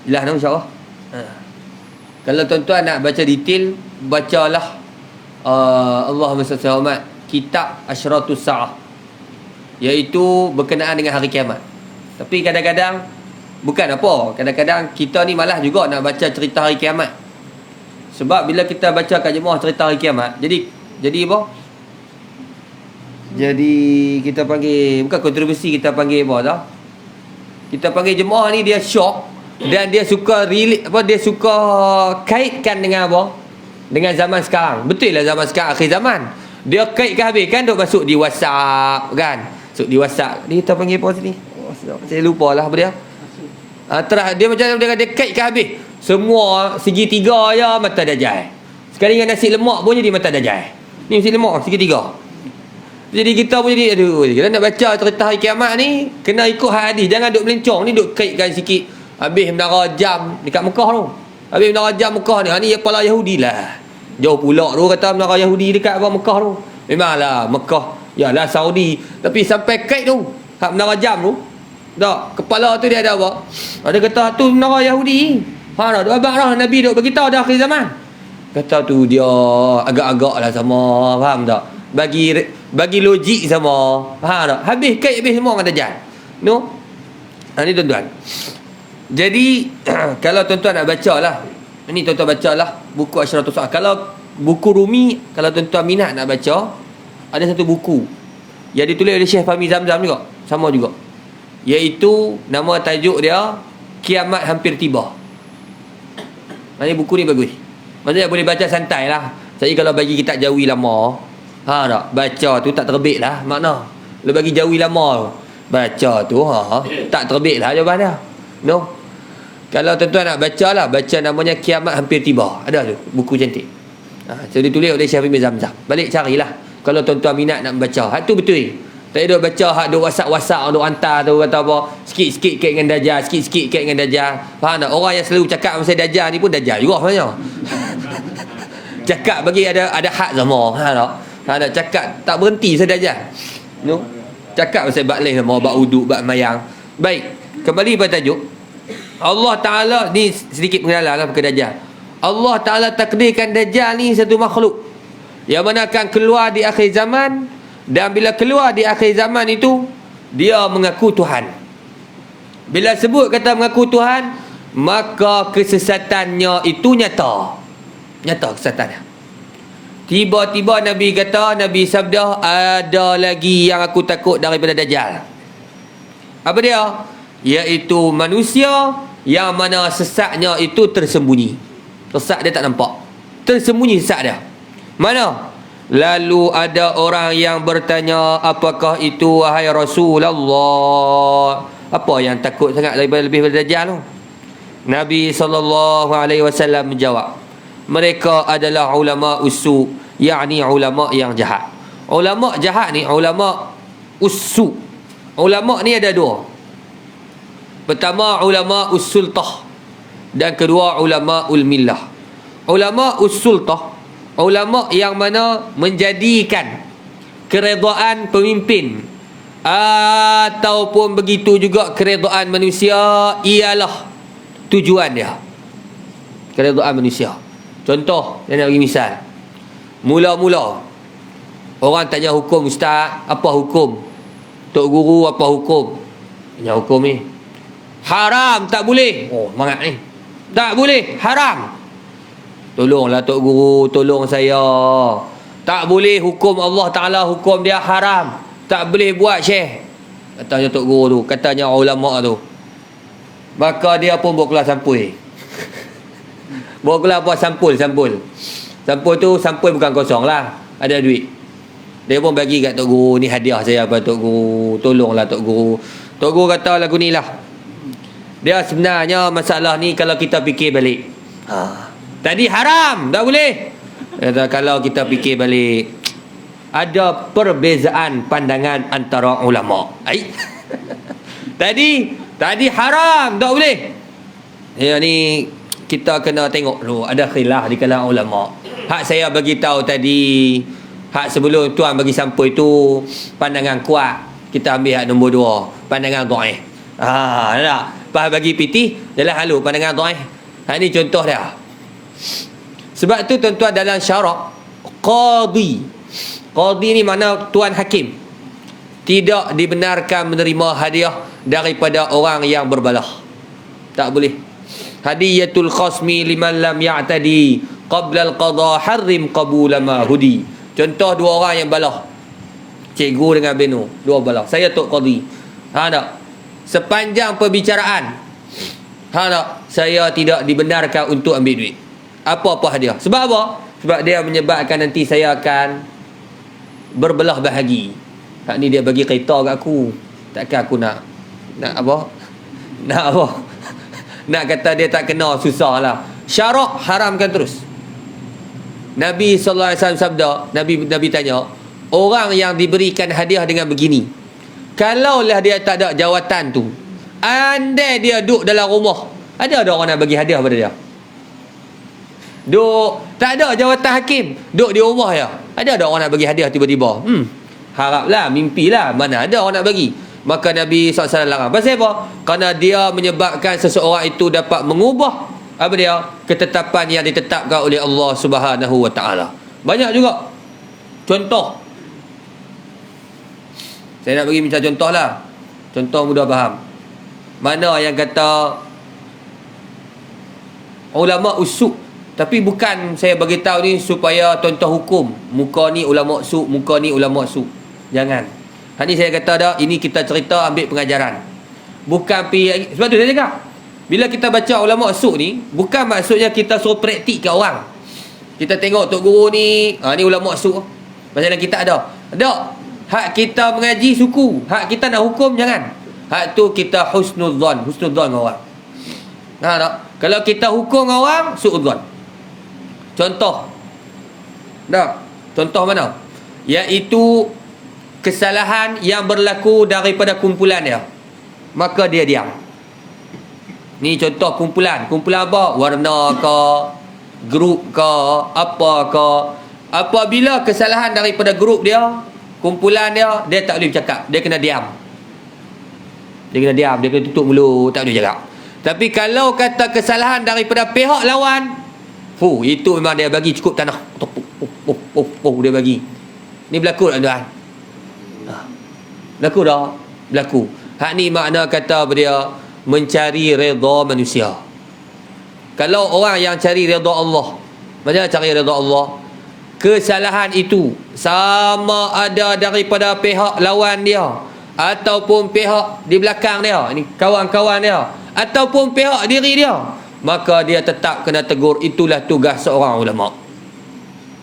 Jelas tak, insyaAllah? Kalau tuan-tuan nak baca detail, bacalah Allahumma salli ala Muhammad, kitab Asyratus Sa'ah, iaitu berkenaan dengan hari kiamat. Tapi kadang-kadang bukan apa, kadang-kadang kita ni malas juga nak baca cerita hari kiamat. Sebab bila kita baca kat jemaah cerita hari kiamat, jadi apa? Jadi kita panggil, bukan kontroversi, kita panggil apa tau? Kita panggil jemaah ni dia syok, dan dia suka dia suka kaitkan dengan apa? Dengan zaman sekarang. Betul lah zaman sekarang akhir zaman. Dia kaitkan habis kan, duk masuk di WhatsApp kan. Masuk di WhatsApp. Ni kita panggil apa sini? Saya lupa lah apa dia. Terus dia macam dia kaitkan habis. Semua segitiga je mata Dajjal. Sekali dengan nasi lemak pun jadi mata Dajjal. Ni nasi lemak segitiga. Jadi kita pun jadi aduh, kita nak baca cerita hari kiamat ni kena ikut hadis. Jangan duk melencong ni, duk kaitkan sikit. Habis menara jam dekat Mekah tu. Habis menara jam Mekah ni. Ni kepala Yahudi lah. Jauh pula tu kata menara Yahudi dekat Mekah tu. Memanglah Mekah, yalah Saudi, tapi sampai kait tu, hak menara jam tu. Tak, kepala tu dia ada apa? Ada kata tu menara Yahudi. Ha dah, abang dah Nabi duk bagi tahu dah akhir zaman. Kata tu dia agak-agak lah sama, faham tak? Bagi logik sama. Ha tak? Habis kait habis semua dengan Dajjal. No? Ni tuan-tuan. Jadi kalau tuan-tuan nak baca lah, ni tuan-tuan baca lah buku Asyratus Sa'ah. Kalau buku Rumi, kalau tuan-tuan minat nak baca, ada satu buku yang ditulis oleh Syekh Fahmi Zamzam juga, sama juga, iaitu nama tajuk dia Kiamat Hampir Tiba. Maksudnya buku ni bagus, maksudnya boleh baca santai lah. Saya kalau bagi kitab Jawi lama, tak, baca tu tak terbit lah makna. Kalau bagi Jawi lama baca tu tak terbit lah jawapan dia. No. Kalau tuan-tuan nak baca lah, baca namanya Kiamat Hampir Tiba. Ada tu buku cantik. So ditulis oleh Syekh Fahmi Zamzam. Balik carilah kalau tuan-tuan minat nak baca. Hak tu betul. Tak ada baca hak duk WhatsApp duk hantar tu kata apa, sikit-sikit kait dengan Dajjal, sikit-sikit kait dengan Dajjal. Faham tak? Orang yang selalu cakap pasal Dajjal ni pun Dajjal juga sebenarnya. Cakap bagi ada hak sama. Faham tak? Faham tak? Cakap tak berhenti pasal Dajjal. No? Cakap pasal bak lain sama, bak uduk, bak mayang. Baik, kembali pada tajuk. Allah Ta'ala ni sedikit pengenalan lah ke Dajjal. Allah Ta'ala takdirkan Dajjal ni satu makhluk yang mana akan keluar di akhir zaman, dan bila keluar di akhir zaman itu dia mengaku Tuhan. Bila sebut kata mengaku Tuhan, maka kesesatannya itu nyata kesesatannya. Tiba-tiba Nabi kata, Nabi sabda, ada lagi yang aku takut daripada Dajjal. Apa dia? Iaitu manusia yang mana sesatnya itu tersembunyi. Sesat dia tak nampak, tersembunyi sesat dia. Mana? Lalu ada orang yang bertanya, apakah itu wahai Rasulullah? Apa yang takut sangat lebih daripada Dajjal tu? Nabi SAW menjawab, mereka adalah ulama usu, yakni ulama yang jahat. Ulama jahat ni ulama usu. Ulama ni ada dua. Pertama ulama usultah, dan kedua ulama ulmillah. Ulama usultah, ulama yang mana menjadikan keredaan pemimpin ataupun begitu juga keredaan manusia ialah tujuan dia. Keredaan manusia. Contoh, saya nak bagi misal. Mula-mula orang tanya hukum, ustaz, apa hukum? Tok guru, apa hukum? Tanya hukum ni, haram, tak boleh. Oh, semangat ni. Tak boleh, haram. Tolonglah Tok Guru, tolong saya. Tak boleh, hukum Allah Ta'ala, hukum dia haram. Tak boleh buat, Syekh. Katanya Tok Guru tu, katanya ulama tu. Maka dia pun buat kelas sampul. Buat kelas buat sampul. Sampul tu, sampul bukan kosong lah, ada duit. Dia pun bagi kat Tok Guru, ni hadiah saya pada Tok Guru, tolonglah Tok Guru. Tok Guru kata lagu ni lah. Dia sebenarnya masalah ni kalau kita fikir balik, tadi haram, tak boleh. Kata kalau kita fikir balik, ada perbezaan pandangan antara ulama. Tadi haram, tak boleh. Ya ni kita kena tengok dulu, ada khilaf di kalangan ulama. Hak saya bagi tahu tadi, hak sebelum tuan bagi sampul itu pandangan kuat, kita ambil hak nombor 2, pandangan dhaif. Tak. Pas bagi PT dalam halu pandangan dhaif. Ini contoh dia. Sebab tu tuan-tuan dalam syarak qadi ni mana tuan hakim, tidak dibenarkan menerima hadiah daripada orang yang berbalah. Tak boleh. Hadiyatul khasmi liman lam ya'tadi qabla al-qadha harrim qabula ma hudi. Contoh dua orang yang balah, cikgu dengan benu, dua balah. Saya tok qadi. Tak? Sepanjang perbicaraan, tak, saya tidak dibenarkan untuk ambil duit apa-apa hadiah. Sebab apa? Sebab dia menyebabkan nanti saya akan berbelah bahagi. Hak ni dia bagi kereta kat aku, takkan aku nak apa? Nak kata dia tak kena, susah lah. Syarak haramkan terus. Nabi SAW sabda, Nabi tanya, orang yang diberikan hadiah dengan begini, kalaulah dia tak ada jawatan tu, andai dia duduk dalam rumah, ada orang nak bagi hadiah pada dia, duduk tak ada jawatan hakim, duduk di rumah ya, Ada orang nak bagi hadiah tiba-tiba? Haraplah, mimpilah. Mana ada orang nak bagi? Maka Nabi SAW larang. Pasal apa? Kerana dia menyebabkan seseorang itu dapat mengubah apa dia? Ketetapan yang ditetapkan oleh Allah Subhanahu Wa Taala. Banyak juga contoh. Saya nak bagi macam contoh lah. Contoh mudah faham. Mana yang kata ulama usuk, tapi bukan saya bagi tahu ni supaya tuan-tuan hukum muka ni ulama usuk, muka ni ulama usuk. Jangan. Hak ni saya kata dah, ini kita cerita ambil pengajaran. Bukan pi, sebab tu saya cakap, bila kita baca ulama usuk ni, bukan maksudnya kita suruh praktik kat orang. Kita tengok tok guru ni, ni ulama usuk. Pasal kita ada. Ada. Hak kita mengaji suku, hak kita nak hukum jangan. Hak tu kita husnudzon dengan orang. Tak? Kalau kita hukum orang, suudzon. Contoh. Tak? Contoh mana? Iaitu kesalahan yang berlaku daripada kumpulan dia. Maka dia diam. Ni contoh kumpulan. Kumpulan apa? Warna ke, grup ke, apa ke. Apabila kesalahan daripada grup dia, kumpulan dia tak boleh bercakap. Dia kena diam. Dia kena tutup mulut, tak boleh cakap. Tapi kalau kata kesalahan daripada pihak lawan, itu memang dia bagi cukup tanah. Dia bagi. Ni berlaku tak tuan? Berlaku dah. Berlaku. Hak ni makna kata dia mencari redha manusia. Kalau orang yang cari redha Allah, macam mana cari redha Allah? Kesalahan itu sama ada daripada pihak lawan dia ataupun pihak di belakang dia, ini kawan-kawan dia, ataupun pihak diri dia, maka dia tetap kena tegur. Itulah tugas seorang ulama.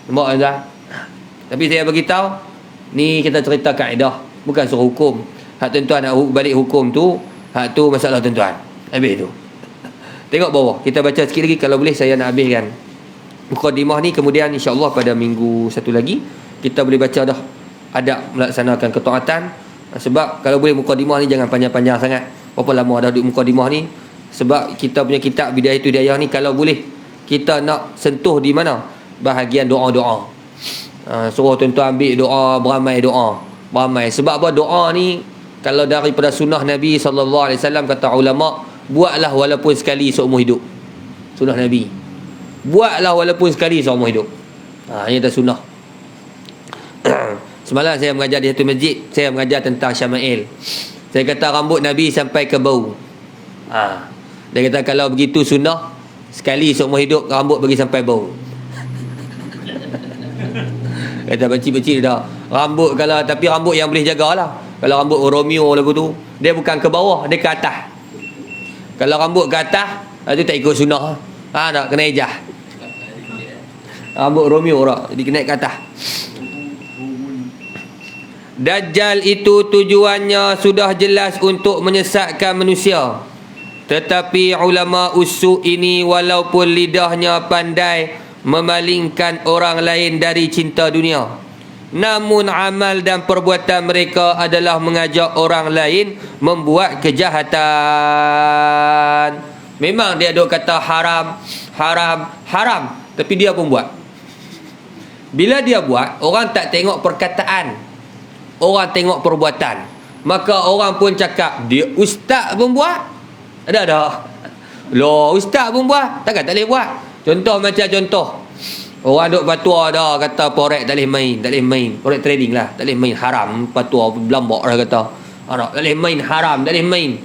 Nampak tuan? Tapi saya beritahu, ni kita cerita kaedah, bukan suruh hukum. Hak tuan-tuan nak balik hukum tu, hak tu masalah tuan-tuan. Habis tu. Tengok bawah. Kita baca sikit lagi. Kalau boleh saya nak habiskan mukadimah ni. Kemudian insya-Allah pada minggu satu lagi kita boleh baca dah adab melaksanakan ketaatan. Sebab kalau boleh mukadimah ni jangan panjang-panjang sangat. Berapa lama dah duduk mukadimah ni? Sebab kita punya kitab Bidayah Hidayah ni, kalau boleh kita nak sentuh di mana? Bahagian doa-doa. Suruh tuan-tuan ambil doa, beramai doa. Beramai. Sebab apa? Doa ni kalau daripada sunnah Nabi SAW, kata ulama, buatlah walaupun sekali seumur hidup. Sunnah Nabi. Buatlah walaupun sekali seumur hidup. Ini dah sunnah. Semalam saya mengajar di satu masjid, saya mengajar tentang Syama'il. Saya kata rambut Nabi sampai ke bau. Dia kata kalau begitu sunnah, sekali seumur hidup rambut bagi sampai bau. Kata benci-benci dah. Rambut kalau, tapi rambut yang boleh jagalah. Kalau rambut Romeo lagu tu, dia bukan ke bawah, dia ke atas. Kalau rambut ke atas, itu tak ikut sunnah. Tak kena ejah. Rambut Romeo dah, jadi kena ke atas. Dajjal itu tujuannya sudah jelas untuk menyesatkan manusia. Tetapi ulama usuk ini walaupun lidahnya pandai memalingkan orang lain dari cinta dunia, namun amal dan perbuatan mereka adalah mengajak orang lain membuat kejahatan. Memang dia duk kata haram, haram, haram, tapi dia pun buat. Bila dia buat, orang tak tengok perkataan, orang tengok perbuatan. Maka orang pun cakap, dia ustaz pun buat. Ada. Loh, ustaz pun buat, takkan tak boleh buat. Contoh macam contoh, orang duk patua dah kata forex tak boleh main, tak boleh main. Forex trading lah, tak boleh main, haram. Patua belambak dah kata, tak boleh main, haram, tak boleh main.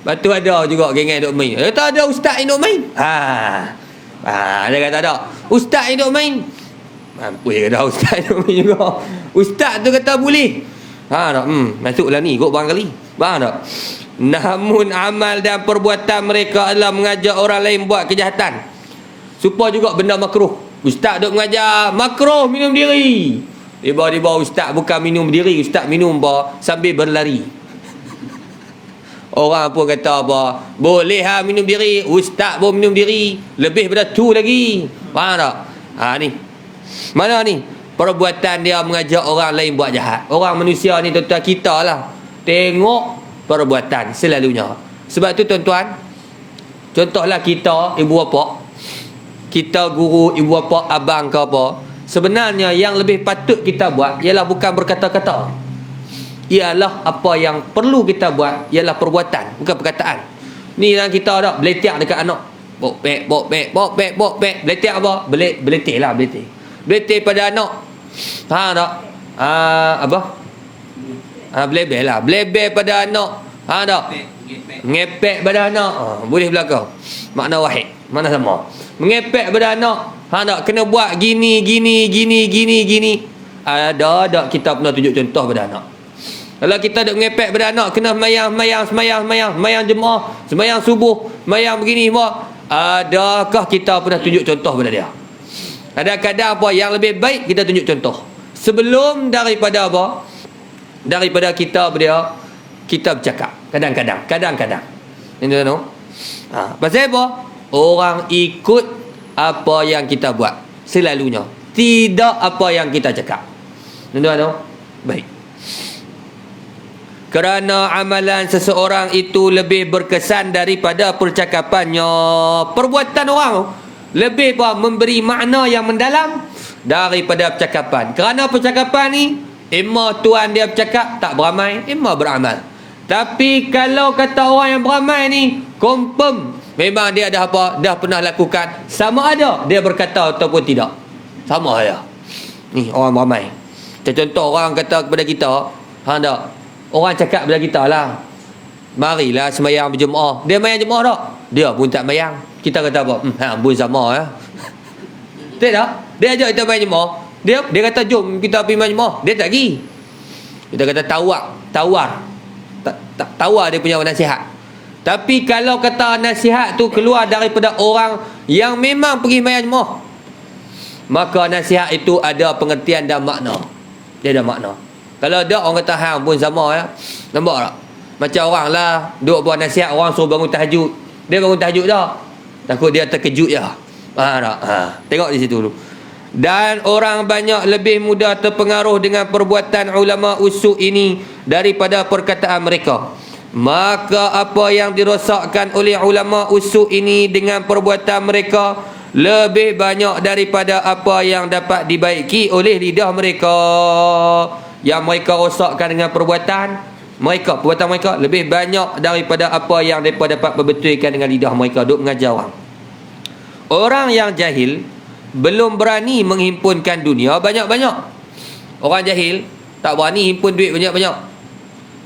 Lepas tu ada juga geng duk main. Dia kata ada ustaz yang duk main. Dia kata ada ustaz yang duk main. Mampu dia kata ustaz yang duk main juga. Ustaz tu kata boleh. Masuklah ni kot barangkali. Faham tak? Namun amal dan perbuatan mereka adalah mengajak orang lain buat kejahatan. Supaya juga benda makruh. Ustaz duk mengajar makruh minum diri. Tiba-tiba ustaz bukan minum diri, ustaz minum apa? Sambil berlari. Orang pun kata apa? Boleh minum diri. Ustaz pun minum diri. Lebih daripada tu lagi. Faham tak? Ni. Mana ni? Perbuatan dia mengajak orang lain buat jahat. Orang manusia ni tuan-tuan kita lah. Tengok perbuatan selalunya. Sebab tu tuan-tuan, contohlah kita ibu bapa, kita guru ibu bapa, abang ke apa, sebenarnya yang lebih patut kita buat ialah bukan berkata-kata, ialah apa yang perlu kita buat ialah perbuatan, bukan perkataan. Ni yang kita dah beletik dekat anak, bok pek beletik apa, beletik lah, beletik pada anak, tak apa, blebel lah, blebel pada anak, tak ngepek pada anak, boleh belakang, makna wahid, makna sama. Mengepek pada anak, tak kena buat gini. Ada tak kita pernah tunjuk contoh pada anak? Kalau kita duk mengepek pada anak, kena semayang jemaah, semayang subuh, semayang begini semua, adakah kita pernah tunjuk contoh pada dia? Kadang-kadang apa yang lebih baik kita tunjuk contoh sebelum daripada apa, daripada kita berdia, kita bercakap. Kadang-kadang ini tahu. Pasal apa? Orang ikut apa yang kita buat selalunya, tidak apa yang kita cakap. Tuan-tuan, baik. Kerana amalan seseorang itu lebih berkesan daripada percakapannya. Perbuatan orang lebih memberi makna yang mendalam daripada percakapan. Kerana percakapan ni, emma tuan dia bercakap tak beramai, emma beramal. Tapi kalau kata orang yang beramai ni, confirm memang dia dah apa, dah pernah lakukan, sama ada dia berkata ataupun tidak, sama aja. Ni orang beramai. Contoh orang kata kepada kita, tak, orang cakap kepada kita lah, marilah semayang berjemaah. Dia mayang jemaah tak? Dia pun tak mayang. Kita kata apa? Pun sama ya. Tak? Dia ajak kita mayang jemaah. Dia kata jom kita pergi mayang jemaah. Dia tak pergi. Kita kata tawar dia punya nasihat. Tapi kalau kata nasihat tu keluar daripada orang yang memang pergi mayang jemaah, maka nasihat itu ada pengertian dan makna. Dia ada makna. Kalau ada orang kata hang pun sama ya. Nampak tak? Macam orang lah duk buat nasihat orang suruh bangun tahajud. Dia bangun tahajud dah. Takut dia terkejut je. Tak? Tengok di situ dulu. Dan orang banyak lebih mudah terpengaruh dengan perbuatan ulama usuk ini daripada perkataan mereka. Maka apa yang dirosakkan oleh ulama usuk ini dengan perbuatan mereka lebih banyak daripada apa yang dapat dibaiki oleh lidah mereka. Yang mereka rosakkan dengan perbuatan mereka lebih banyak daripada apa yang mereka dapat berbetulkan dengan lidah mereka duk mengajar orang. Orang yang jahil belum berani menghimpunkan dunia banyak-banyak. Orang jahil tak berani himpun duit banyak-banyak,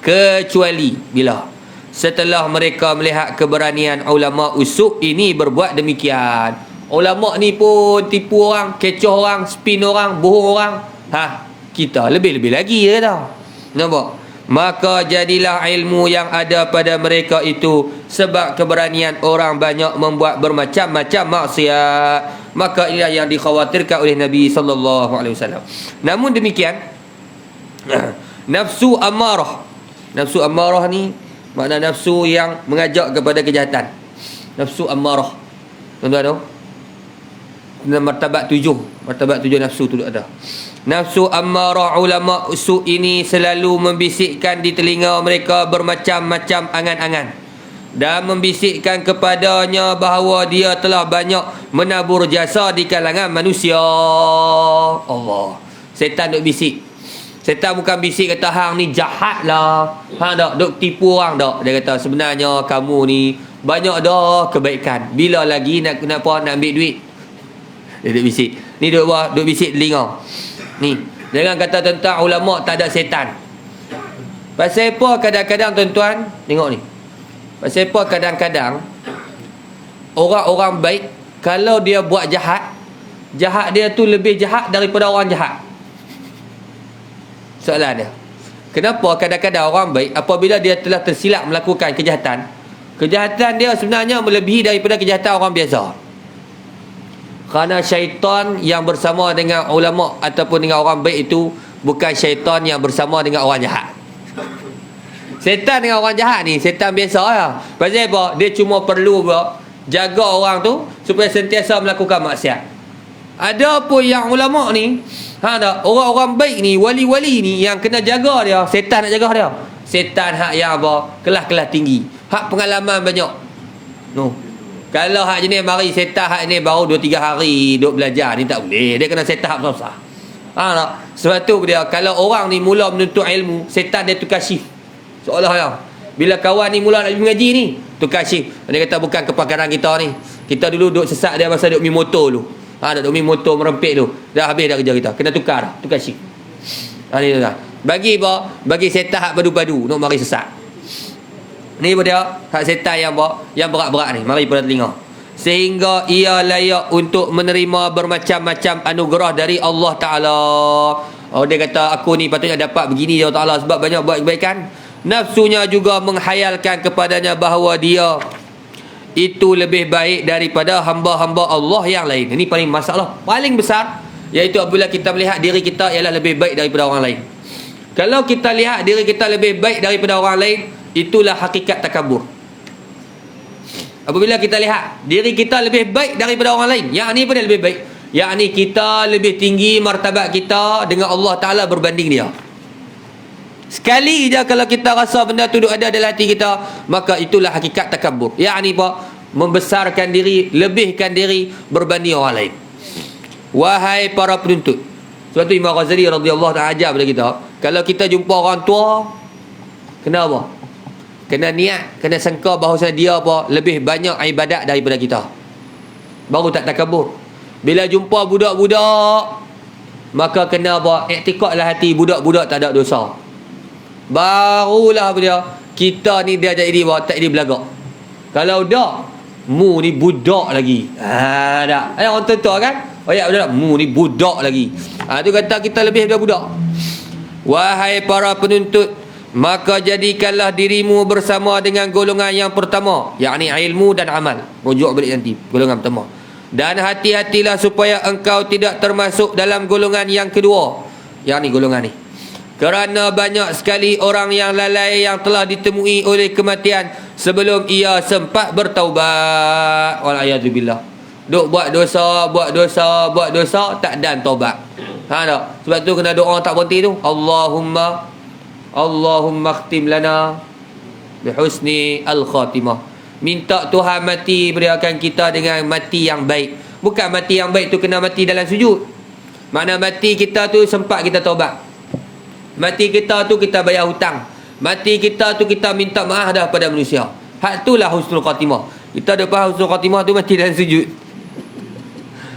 kecuali bila setelah mereka melihat keberanian ulama usuk ini berbuat demikian. Ulama ni pun tipu orang, kecoh orang, spin orang, bohong orang. Kita lebih-lebih lagi ya tau. Nampak? Maka jadilah ilmu yang ada pada mereka itu sebab keberanian orang banyak membuat bermacam-macam maksiat. Maka inilah yang dikhawatirkan oleh Nabi SAW. Namun demikian, nafsu amarah. Nafsu amarah ni makna nafsu yang mengajak kepada kejahatan. Nafsu amarah. Tuan-tuan, martabat 7 nafsu tu ada. Nafsu ammarah ulama usuk ini selalu membisikkan di telinga mereka bermacam-macam angan-angan dan membisikkan kepadanya bahawa dia telah banyak menabur jasa di kalangan manusia. Allah, setan duk bisik. Setan bukan bisik kata hang ni jahat lah, hang dak duk tipu orang dak. Dia kata sebenarnya kamu ni banyak dah kebaikan, bila lagi nak ambil duit. Dia duk bisik. Ni duk bisik telinga. Ni, jangan kata tentang ulama tak ada setan. Pasal apa kadang-kadang tuan-tuan, tengok ni. Pasal apa kadang-kadang orang-orang baik kalau dia buat jahat dia tu lebih jahat daripada orang jahat. Soalan dia, kenapa kadang-kadang orang baik apabila dia telah tersilap melakukan kejahatan dia sebenarnya melebihi daripada kejahatan orang biasa? Kerana syaitan yang bersama dengan ulama ataupun dengan orang baik itu bukan syaitan yang bersama dengan orang jahat. Setan dengan orang jahat ni setan biasa lah. Pasal apa? Dia cuma perlu jaga orang tu supaya sentiasa melakukan maksiat. Ada pun yang ulama ni, orang-orang baik ni, wali-wali ni yang kena jaga dia, setan nak jaga dia. Setan hak yang apa? Kelas-kelas tinggi, hak pengalaman banyak. Kalau hak jenis mari setah hak ni baru 2-3 hari duk belajar ni tak boleh. Dia kena setah besar-besar. Tak? Sebab tu dia, kalau orang ni mula menuntut ilmu, setan dia tukar shift. Seolah-olah bila kawan ni mula nak mengaji ni, tukar shift. Dia kata bukan kepakaran kita ni. Kita dulu duk sesak dia pasal duk mi motor dulu. Duk mi motor merempit tu. Dah habis dah kerja kita. Kena tukar shift. Ni dah. Bagi apa? Bagi setan hak padu-padu nak mari sesak. Ni pun dia hak setan yang berat-berat ni. Mari pada telinga. Sehingga ia layak untuk menerima bermacam-macam anugerah dari Allah Ta'ala. Dia kata aku ni patutnya dapat begini ya Allah Ta'ala sebab banyak buat kebaikan. Nafsunya juga menghayalkan kepadanya bahawa dia itu lebih baik daripada hamba-hamba Allah yang lain. Ini paling masalah paling besar, iaitu apabila kita melihat diri kita ialah lebih baik daripada orang lain. Kalau kita lihat diri kita lebih baik daripada orang lain, itulah hakikat takabur. Apabila kita lihat diri kita lebih baik daripada orang lain, yang ni pun lebih baik, yang ni kita lebih tinggi martabat kita dengan Allah Ta'ala berbanding dia. Sekali je kalau kita rasa benda tu ada dalam hati kita, maka itulah hakikat takabur. Yang ni apa? Membesarkan diri, lebihkan diri berbanding orang lain. Wahai para penuntut. Sebab tu Imam Ghazali radhiyallahu ta'ala ajar pada kita, kalau kita jumpa orang tua, kena apa? Kena niat, kena sangka bahawa dia apa? Lebih banyak ibadat daripada kita. Baru tak takabur. Bila jumpa budak-budak, maka kena apa? Iktikadlah hati budak-budak tak ada dosa. Barulah dia kita ni dia jadi apa? Tak jadi belagak. Kalau dak, mu ni budak lagi. Tak. Ada orang tentu kan? Ya betul tak? Mu ni budak lagi. Tu kata kita lebih daripada budak. Wahai para penuntut, maka jadikanlah dirimu bersama dengan golongan yang pertama, yakni ilmu dan amal. Rujuk balik nanti golongan pertama. Dan hati-hatilah supaya engkau tidak termasuk dalam golongan yang kedua, yakni golongan ni. Kerana banyak sekali orang yang lalai yang telah ditemui oleh kematian sebelum ia sempat bertaubat. Wal'ayazubillah. Duk buat dosa, tak dan taubat. Tak? Sebab tu kena doa tak berhenti tu. Allahumma khtim lana bihusni al-khatimah. Minta Tuhan mati berikan kita dengan mati yang baik. Bukan mati yang baik tu kena mati dalam sujud. Mana mati kita tu sempat kita taubat. Mati kita tu kita bayar hutang. Mati kita tu kita minta maaf dah pada manusia. Hak itulah husnul khatimah. Kita dapat husnul khatimah tu mati dalam sujud.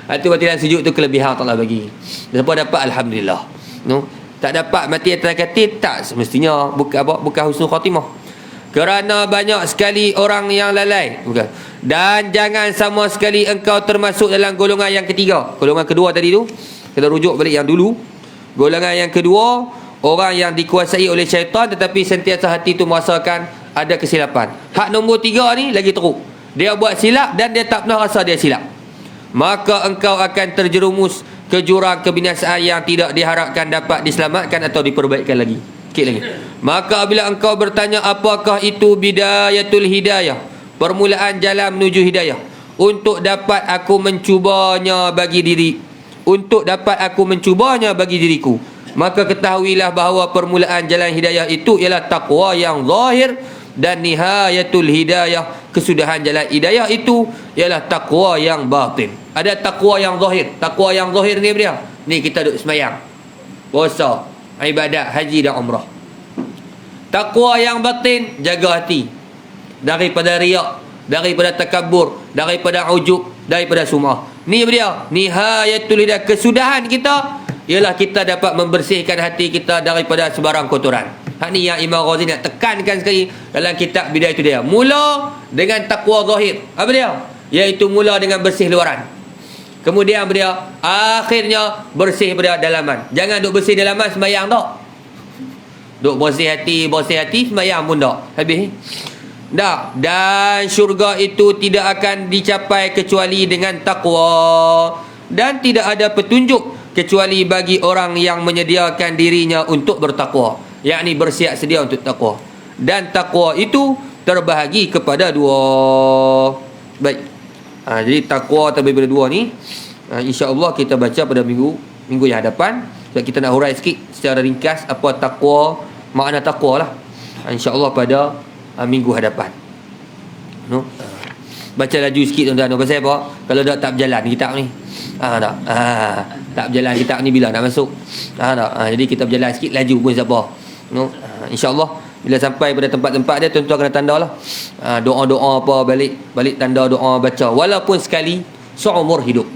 Hak tu mati dalam sujud tu kelebihan Allah bagi. Siapa dapat alhamdulillah. Tak dapat mati atas katil, tak semestinya bukan husnul khatimah. Kerana banyak sekali orang yang lalai. Bukan. Dan jangan sama sekali engkau termasuk dalam golongan yang ketiga. Golongan kedua tadi tu, kita rujuk balik yang dulu. Golongan yang kedua, orang yang dikuasai oleh syaitan tetapi sentiasa hati tu merasakan ada kesilapan. Hak nombor 3 ni lagi teruk. Dia buat silap dan dia tak pernah rasa dia silap. Maka engkau akan terjerumus ke jurang kebinasaan yang tidak diharapkan dapat diselamatkan atau diperbaikkan lagi. Sikit lagi. Maka apabila engkau bertanya apakah itu bidayatul hidayah, permulaan jalan menuju hidayah, untuk dapat aku mencubanya bagi diriku, maka ketahuilah bahawa permulaan jalan hidayah itu ialah taqwa yang zahir, dan nihayatul hidayah, kesudahan jalan hidayah itu ialah taqwa yang batin. Ada taqwa yang zahir. Taqwa yang zahir ni dia. Ni kita duduk sembahyang, puasa, ibadat haji dan umrah. Taqwa yang batin, jaga hati daripada riak, daripada takabur, daripada ujub, daripada sum'ah. Ni dia nihayatul hidayah, kesudahan kita ialah kita dapat membersihkan hati kita daripada sebarang kotoran. Hak ni yang Imam Ghazali nak tekankan sekali dalam kitab Bidayatul Hidayah. Mula dengan takwa zahir. Apa dia? Iaitu mula dengan bersih luaran. Kemudian dia akhirnya bersih pada dalaman. Jangan duk bersih dalaman sembahyang tak. Duk bersih hati sembahyang pun tak. Habis. Tak. Dan syurga itu tidak akan dicapai kecuali dengan takwa. Dan tidak ada petunjuk kecuali bagi orang yang menyediakan dirinya untuk bertakwa, yakni bersiap sedia untuk takwa. Dan takwa itu terbahagi kepada dua. Baik. Jadi takwa terbahagi kepada dua ni, insya-Allah kita baca pada minggu yang hadapan. So, kita nak hurai sikit secara ringkas apa takwa, makna takwa lah. Insya-Allah pada minggu hadapan. Baca laju sikit tuan-tuan. Pasal apa? Kalau tak berjalan kitab ni. Tak. Tak berjalan kitab ni bila nak masuk. Tak. Jadi kita berjalan sikit laju pun siapa. No. InsyaAllah bila sampai pada tempat-tempat dia, tuan-tuan kena tanda lah. Doa-doa apa balik tanda doa baca. Walaupun sekali seumur hidup.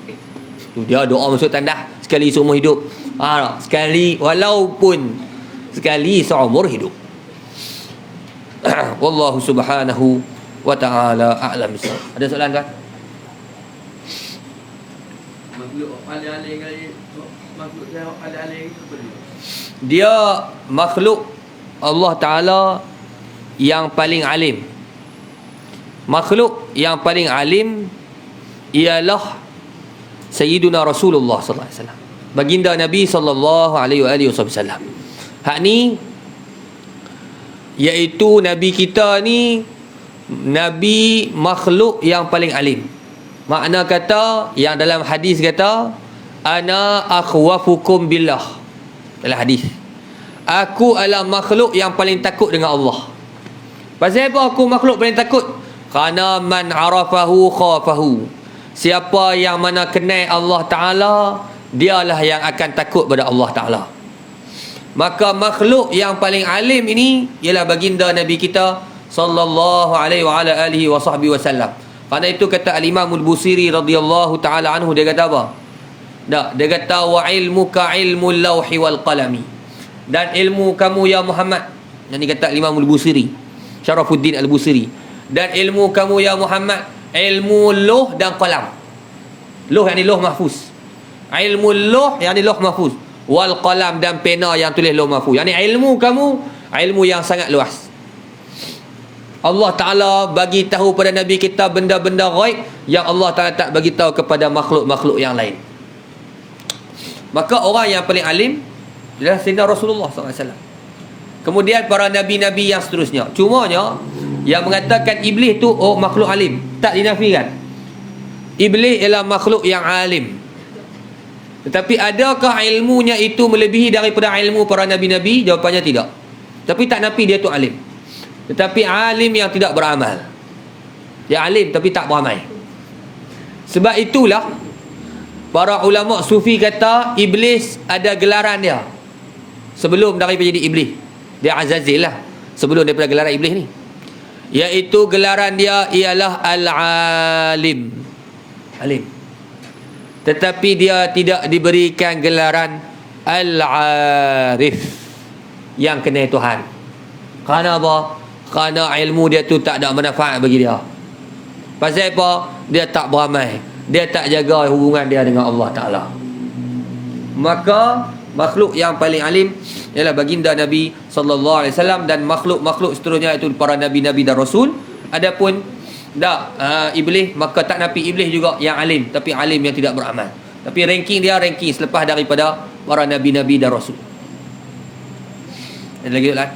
Tu dia doa masuk tanda sekali seumur hidup. Sekali walaupun sekali seumur hidup. Wallahu subhanahu wa ta'ala a'lam bissawab. Ada soalan tuan? Dia makhluk Allah Ta'ala yang paling alim. Makhluk yang paling alim ialah Sayyiduna Rasulullah sallallahu alaihi wasallam, baginda Nabi sallallahu alaihi wasallam. Hak ni iaitu Nabi kita ni Nabi makhluk yang paling alim. Makna kata yang dalam hadis kata ana akhwafukum billah. Dalam hadis, aku adalah makhluk yang paling takut dengan Allah. Pasal apa aku makhluk paling takut? Kerana man arafahu khafahu. Siapa yang mana kenal Allah Ta'ala, dialah yang akan takut pada Allah Ta'ala. Maka makhluk yang paling alim ini ialah baginda Nabi kita sallallahu alaihi wa ala alihi wa sahbihi wasallam. Kerana itu kata al-Imam al-Busiri radhiyallahu ta'ala anhu, dia kata apa? Dia kata wa ilmuka ilmul lawhi wal qalami. Dan ilmu kamu ya Muhammad, yang ni kata Imam al-Busiri, Syarafuddin al-Busiri. Dan ilmu kamu ya Muhammad, ilmu loh dan qalam. Loh yang ni loh mahfuz. Ilmu loh yang ni loh mahfuz. Wal qalam dan pena yang tulis loh mahfuz. Yang ni ilmu kamu, ilmu yang sangat luas. Allah Ta'ala bagi tahu pada Nabi kita benda-benda ghaib yang Allah Ta'ala tak bagi tahu kepada makhluk-makhluk yang lain. Maka orang yang paling alim adalah Sayyidina Rasulullah SAW. Kemudian para Nabi-Nabi yang seterusnya. Cumanya yang mengatakan Iblis tu makhluk alim, tak dinafikan. Iblis ialah makhluk yang alim. Tetapi adakah ilmunya itu melebihi daripada ilmu para Nabi-Nabi? Jawapannya tidak. Tapi tak nafi dia tu alim. Tetapi alim yang tidak beramal. Dia alim tapi tak beramal. Sebab itulah para ulama sufi kata Iblis ada gelaran dia sebelum daripada jadi Iblis. Dia Azazil lah sebelum daripada gelaran Iblis ni. Iaitu gelaran dia ialah Al-Alim. Alim. Tetapi dia tidak diberikan gelaran Al-Arif, yang kenal Tuhan. Kerana apa? Kerana ilmu dia tu tak ada manfaat bagi dia. Pasal apa? Dia tak beramal. Dia tak jaga hubungan dia dengan Allah Ta'ala. Maka makhluk yang paling alim ialah baginda Nabi sallallahu alaihi wasallam, dan makhluk-makhluk seterusnya itu para nabi-nabi dan rasul. Adapun Iblis, maka tak nafi Iblis juga yang alim, tapi alim yang tidak beramal. Tapi ranking dia ranking selepas daripada para nabi-nabi dan rasul. Ada lagi lah.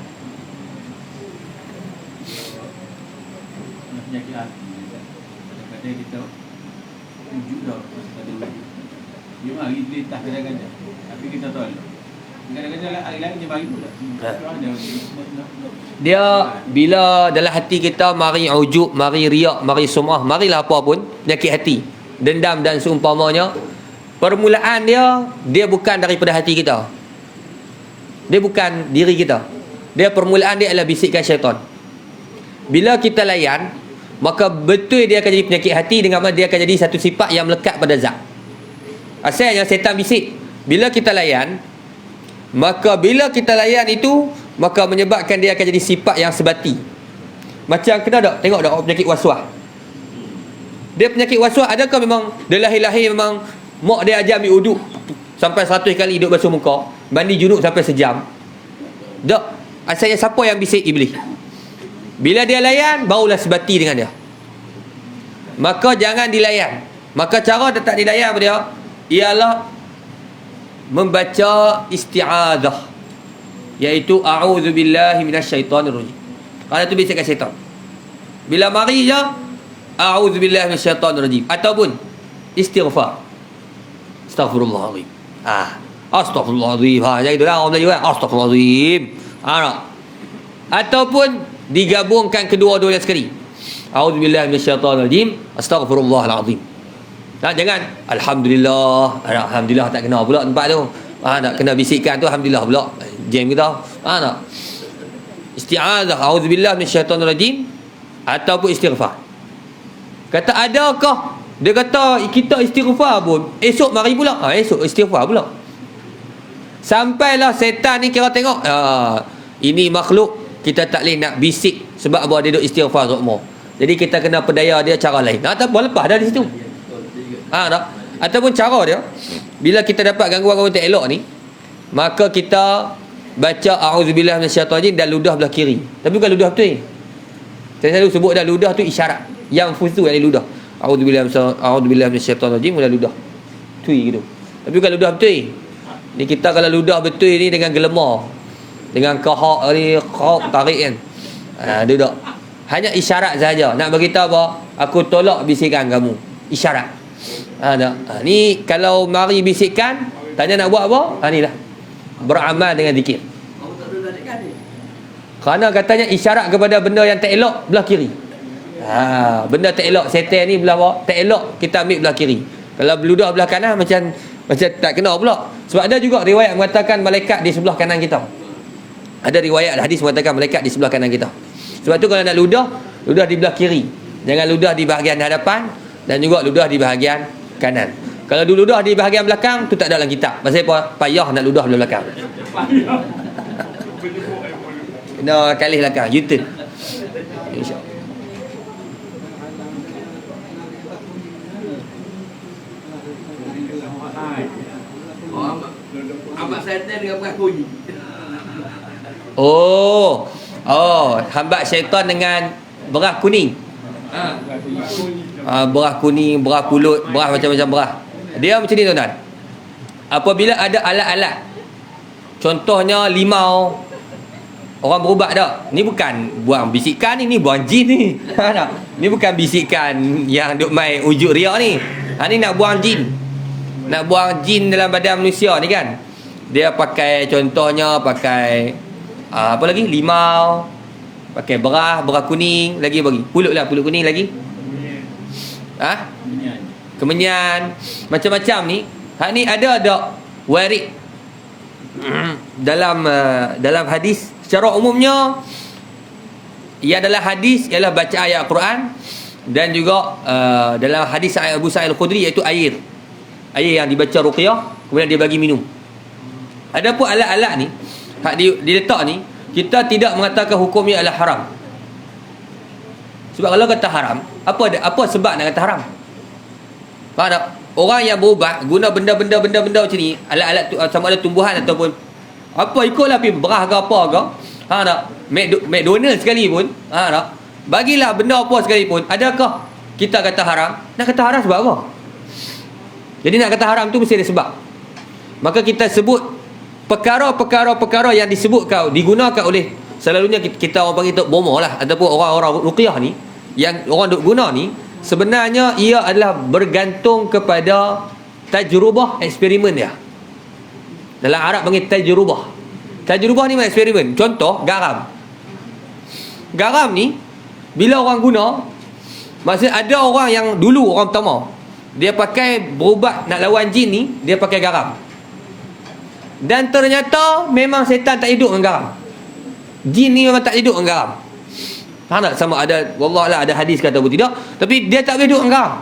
Penyakit hati. Kadang-kadang kita wujud dah pada wujud. Dia mari letak kadang-kadang. Tapi kita tahu kadang-kadang hari lain dia mari pula. Dia bila dalam hati kita mari ujub, mari riak, mari sum'ah, marilah apa pun penyakit hati, dendam dan seumpamanya, permulaan dia bukan daripada hati kita. Dia bukan diri kita. Dia permulaan dia adalah bisikan syaitan. Bila kita layan, maka betul dia akan jadi penyakit hati, dengan mana dia akan jadi satu sifat yang melekat pada zat. Asalnya syaitan bisik. Bila kita layan, maka bila kita layan itu, maka menyebabkan dia akan jadi sifat yang sebati. Macam kena tak? Tengok tak penyakit waswas. Dia penyakit waswas, adakah memang dia lahir-lahir memang mak dia ajar ambil uduk sampai 100 kali duduk basuh muka, mandi junub sampai sejam? Tak. Asalnya siapa yang bisik? Iblis. Bila dia layan, barulah sebati dengan dia. Maka jangan dilayan. Maka cara tak dilayan pada dia ialah membaca isti'adzah, iaitu a'udzubillahi minasyaitonirrajim. Kerana itu bisikan syaitan. Bila mari je a'udzubillahi minasyaitonirrajim, ataupun istighfar, astaghfirullahalazim. Astaghfirullahalazim. Jadi itulah orang Melayu kan, astaghfirullahalazim. Ataupun digabungkan kedua-duanya sekali. A'udzubillahi minasyaitonirrajim. Astaghfirullahalazim. Jangan alhamdulillah. Alhamdulillah tak kena pula tempat tu. Nak kena bisikkan tu alhamdulillah pula. Jam kita. Nak. Isti'adzah, a'udzubillahi minasyaitonirrajim ataupun istighfar. Kata adakah? Dia kata kita istighfar pun esok mari pula. Esok istighfar pula. Sampailah setan ni kira tengok, ini makhluk kita tak boleh nak bisik sebab apa dia duk istighfar sokmo. Jadi kita kena pedaya dia cara lain. Tak apa, lepas dah di situ. Tak? Ataupun cara dia, bila kita dapat gangguan-gangguan tak elok ni, maka kita baca a'udzubillahi minasyaitonirrajim dan ludah belah kiri. Tapi bukan ludah betul. Saya selalu sebut dah ludah tu isyarat. Yang fuzu yang ludah. A'udzubillahi minasyaitonirrajim dan ludah. Tui gitu. Tapi bukan ludah betul. Ni kita kalau ludah betul ni dengan gelemar, dengan kahak ni, kahak tarik kan. Duduk. Hanya isyarat saja. Nak beritahu apa? Aku tolak bisikan kamu. Isyarat. Ni kalau mari bisikan, tanya nak buat apa? Ni lah. Beramal dengan zikir. Kerana katanya isyarat kepada benda yang tak elok belah kiri. Benda tak elok, setan ni belah apa? Tak elok, kita ambil belah kiri. Kalau ludah belah kanan macam tak kena pula. Sebab ada juga riwayat mengatakan malaikat di sebelah kanan kita. Ada riwayat hadis mengatakan malaikat di sebelah kanan kita. Sebab tu kalau nak ludah di belah kiri. Jangan ludah di bahagian hadapan dan juga ludah di bahagian kanan. Kalau ludah di bahagian belakang tu tak ada dalam kitab. Pasal apa? Payah nak ludah belah belakang. Kena kalih belakang, U-turn. InsyaAllah. Hamba syaitan dengan beras kunyit. Hamba syaitan dengan beras kuning. Beras kuning, beras pulut, beras macam-macam beras. Dia macam ni tuan-tuan. Apabila ada alat-alat, contohnya limau, orang berubat tak? Ni bukan buang bisikan ni buang jin ni. Ni bukan bisikan yang duk main ujuk riak ni. Ni nak buang jin. Nak buang jin dalam badan manusia ni kan. Dia pakai contohnya pakai apa lagi? Limau, pakai beras kuning, lagi bagi. Pulut kuning lagi. Kemenyan. Macam-macam ni. Ni ada tak warid dalam hadis secara umumnya. Yang dalam hadis ialah baca ayat Al-Quran dan juga dalam hadis Abu Sa'id Al-Khudri iaitu air yang dibaca ruqyah kemudian dia bagi minum. Adapun alat-alat ni hak diletak ni, kita tidak mengatakan hukumnya adalah haram. Sebab kalau kata haram, apa sebab nak kata haram? Faham tak? Orang yang berubat guna benda-benda macam ni, alat-alat tu, sama ada tumbuhan ataupun apa, ikutlah pergi beras ke apa ke. Tak? McDonald sekalipun, tak? Bagilah benda apa sekalipun, adakah kita kata haram? Nak kata haram sebab apa? Jadi nak kata haram tu mesti ada sebab. Maka kita sebut perkara-perkara yang disebutkan, digunakan oleh selalunya kita orang panggil tok bomo lah, ataupun orang-orang ruqyah ni, yang orang duk guna ni, sebenarnya ia adalah bergantung kepada tajrubah, eksperimen dia. Dalam Arab panggil tajrubah. Tajrubah ni macam eksperimen. Contoh garam. Garam ni bila orang guna, maksud ada orang yang dulu orang pertama dia pakai berubat nak lawan jin ni, dia pakai garam. Dan ternyata memang setan tak hidup dengan garam. Jin ni memang tak hidup dengan garam. Faham tak? Sama ada, wallahualam ada hadis kata pun tidak, tapi dia tak boleh hidup dengan garam.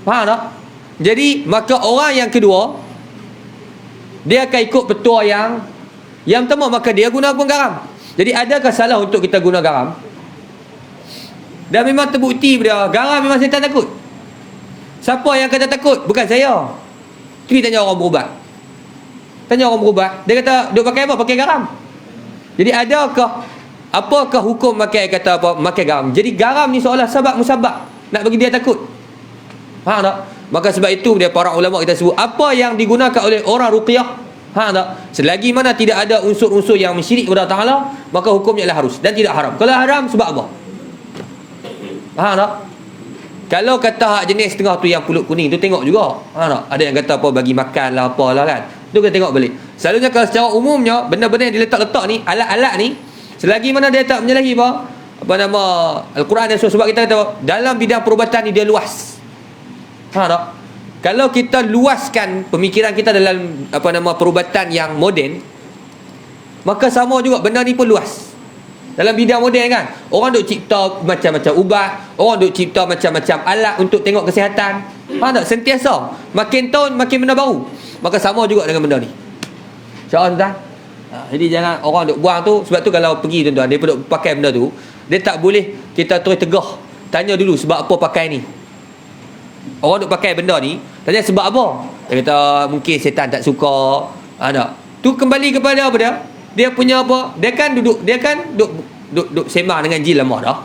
Faham tak? Jadi maka orang yang kedua, dia akan ikut petua yang pertama, maka dia guna pun garam. Jadi adakah salah untuk kita guna garam? Dan memang terbukti dia garam memang setan takut. Siapa yang kata takut? Bukan saya. Pergi tanya orang berubat. Tanya orang berubat, dia kata duk pakai apa? Pakai garam. Jadi apakah hukum pakai garam? Jadi garam ni seolah sebab musabab nak bagi dia takut. Faham tak? Maka sebab itu dia para ulama kita sebut apa yang digunakan oleh orang ruqyah, faham tak? Selagi mana tidak ada unsur-unsur yang mensyirik kepada Allah Taala, maka hukumnya adalah harus dan tidak haram. Kalau haram sebab apa? Faham tak? Kalau kata hak jenis setengah tu yang pulut kuning tu, tengok juga. Ada yang kata apa bagi makan lah apalah kan. Tu kita tengok balik. Selalunya kalau secara umumnya benda-benda yang diletak-letak ni, alat-alat ni, selagi mana dia tak menyalahi apa apa nama, Al-Quran dan sebab kita kata dalam bidang perubatan ni dia luas. Tak? Kalau kita luaskan pemikiran kita dalam apa nama perubatan yang moden, maka sama juga benda ni pun luas. Dalam bidang moden kan, orang duk cipta macam-macam ubat, orang duk cipta macam-macam alat untuk tengok kesihatan. Tak? Sentiasa makin tahun makin benda baru. Maka sama juga dengan benda ni. InsyaAllah tuan. Jadi jangan orang duk buang tu. Sebab tu kalau pergi tuan-tuan, dia duk pakai benda tu, dia tak boleh kita terus tegah. Tanya dulu sebab apa pakai ni. Orang duk pakai benda ni, tanya sebab apa. Dia kata mungkin setan tak suka. Tak? Tu kembali kepada apa dia? Dia punya apa? Dia kan duk sembang dengan jin lama dah.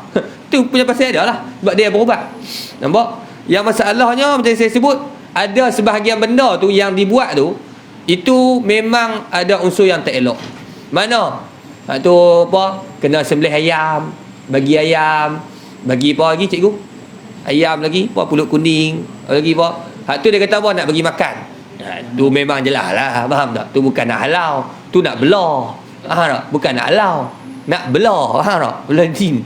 Tu punya pasal dia lah. Sebab dia berubat. Nampak? Yang masalahnya macam saya sebut, ada sebahagian benda tu yang dibuat tu, itu memang ada unsur yang tak elok. Mana? Tu apa? Kena sembelih ayam, bagi ayam, bagi apa lagi cikgu? Ayam lagi, apa pulut kuning, lagi apa? Hak tu dia kata apa? Nak bagi makan. Tu memang jelas lah, faham tak? Tu bukan nak halau, tu nak belah. Faham tak? Bukan nak halau, nak belah. Faham tak? Belah jin.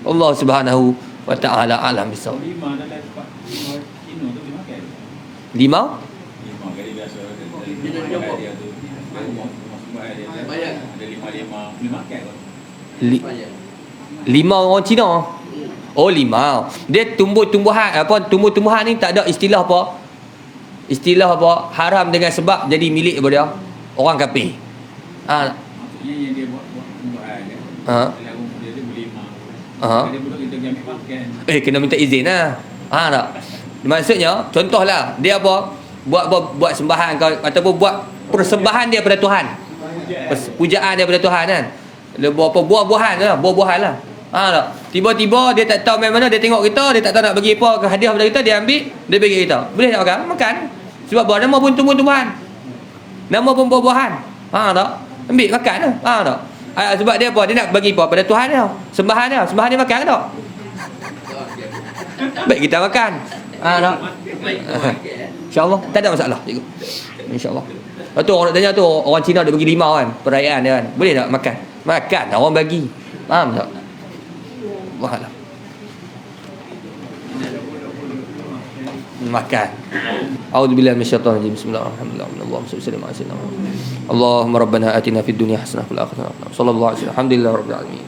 Allah Subhanahu wa ta'ala alam bisawab. Lima dalam tempat kino tu dimakan. Lima? Lima kali biasa. Dia nak jumpa. Bayar. Ada lima makan kot. Lima orang Cina. Oh, lima. Dia tumbuh-tumbuhan tumbuh-tumbuhan ni tak ada istilah apa? Istilah apa? Haram dengan sebab jadi milik daripada orang kafir. Maksudnya yang dia buat tumbuhan kan. Kalau dia berlima. Dia perlu kita ambil makan. Kena minta izin lah. Tak? Maksudnya, contohlah, dia apa? Buat sembahan ataupun buat persembahan dia pada Tuhan. Pujaan dia pada Tuhan kan. Dia buat apa? Buah-buahan lah. Tak? Tiba-tiba dia tak tahu main mana, dia tengok kita, dia tak tahu nak bagi apa ke hadiah pada kita, dia ambil, dia bagi kita. Boleh tak makan? Makan. Sebab buah nama pun tumbuh-tumbuhan. Nama pun buah-buahan. Tak? Ambil makan lah. Tak? Sebab dia apa? Dia nak bagi apa pada Tuhan dia. Sembahan dia makan ke tak? Baik kita makan. Tak? InsyaAllah tak ada masalah cikgu. InsyaAllah. Lepas tu orang nak tanya tu, orang Cina dia bagi limau kan, perayaan dia kan. Boleh tak makan? Makan, orang bagi. Faham tak? Wahalah. Makan. A'udzubillahi minasyaitonir rajim. Bismillahirrahmanirrahim. Allahumma rabbana atina fid dunya hasanah wa fil akhirati hasanah. Sallallahu alaihi wasallam. Alhamdulillahirabbil alamin.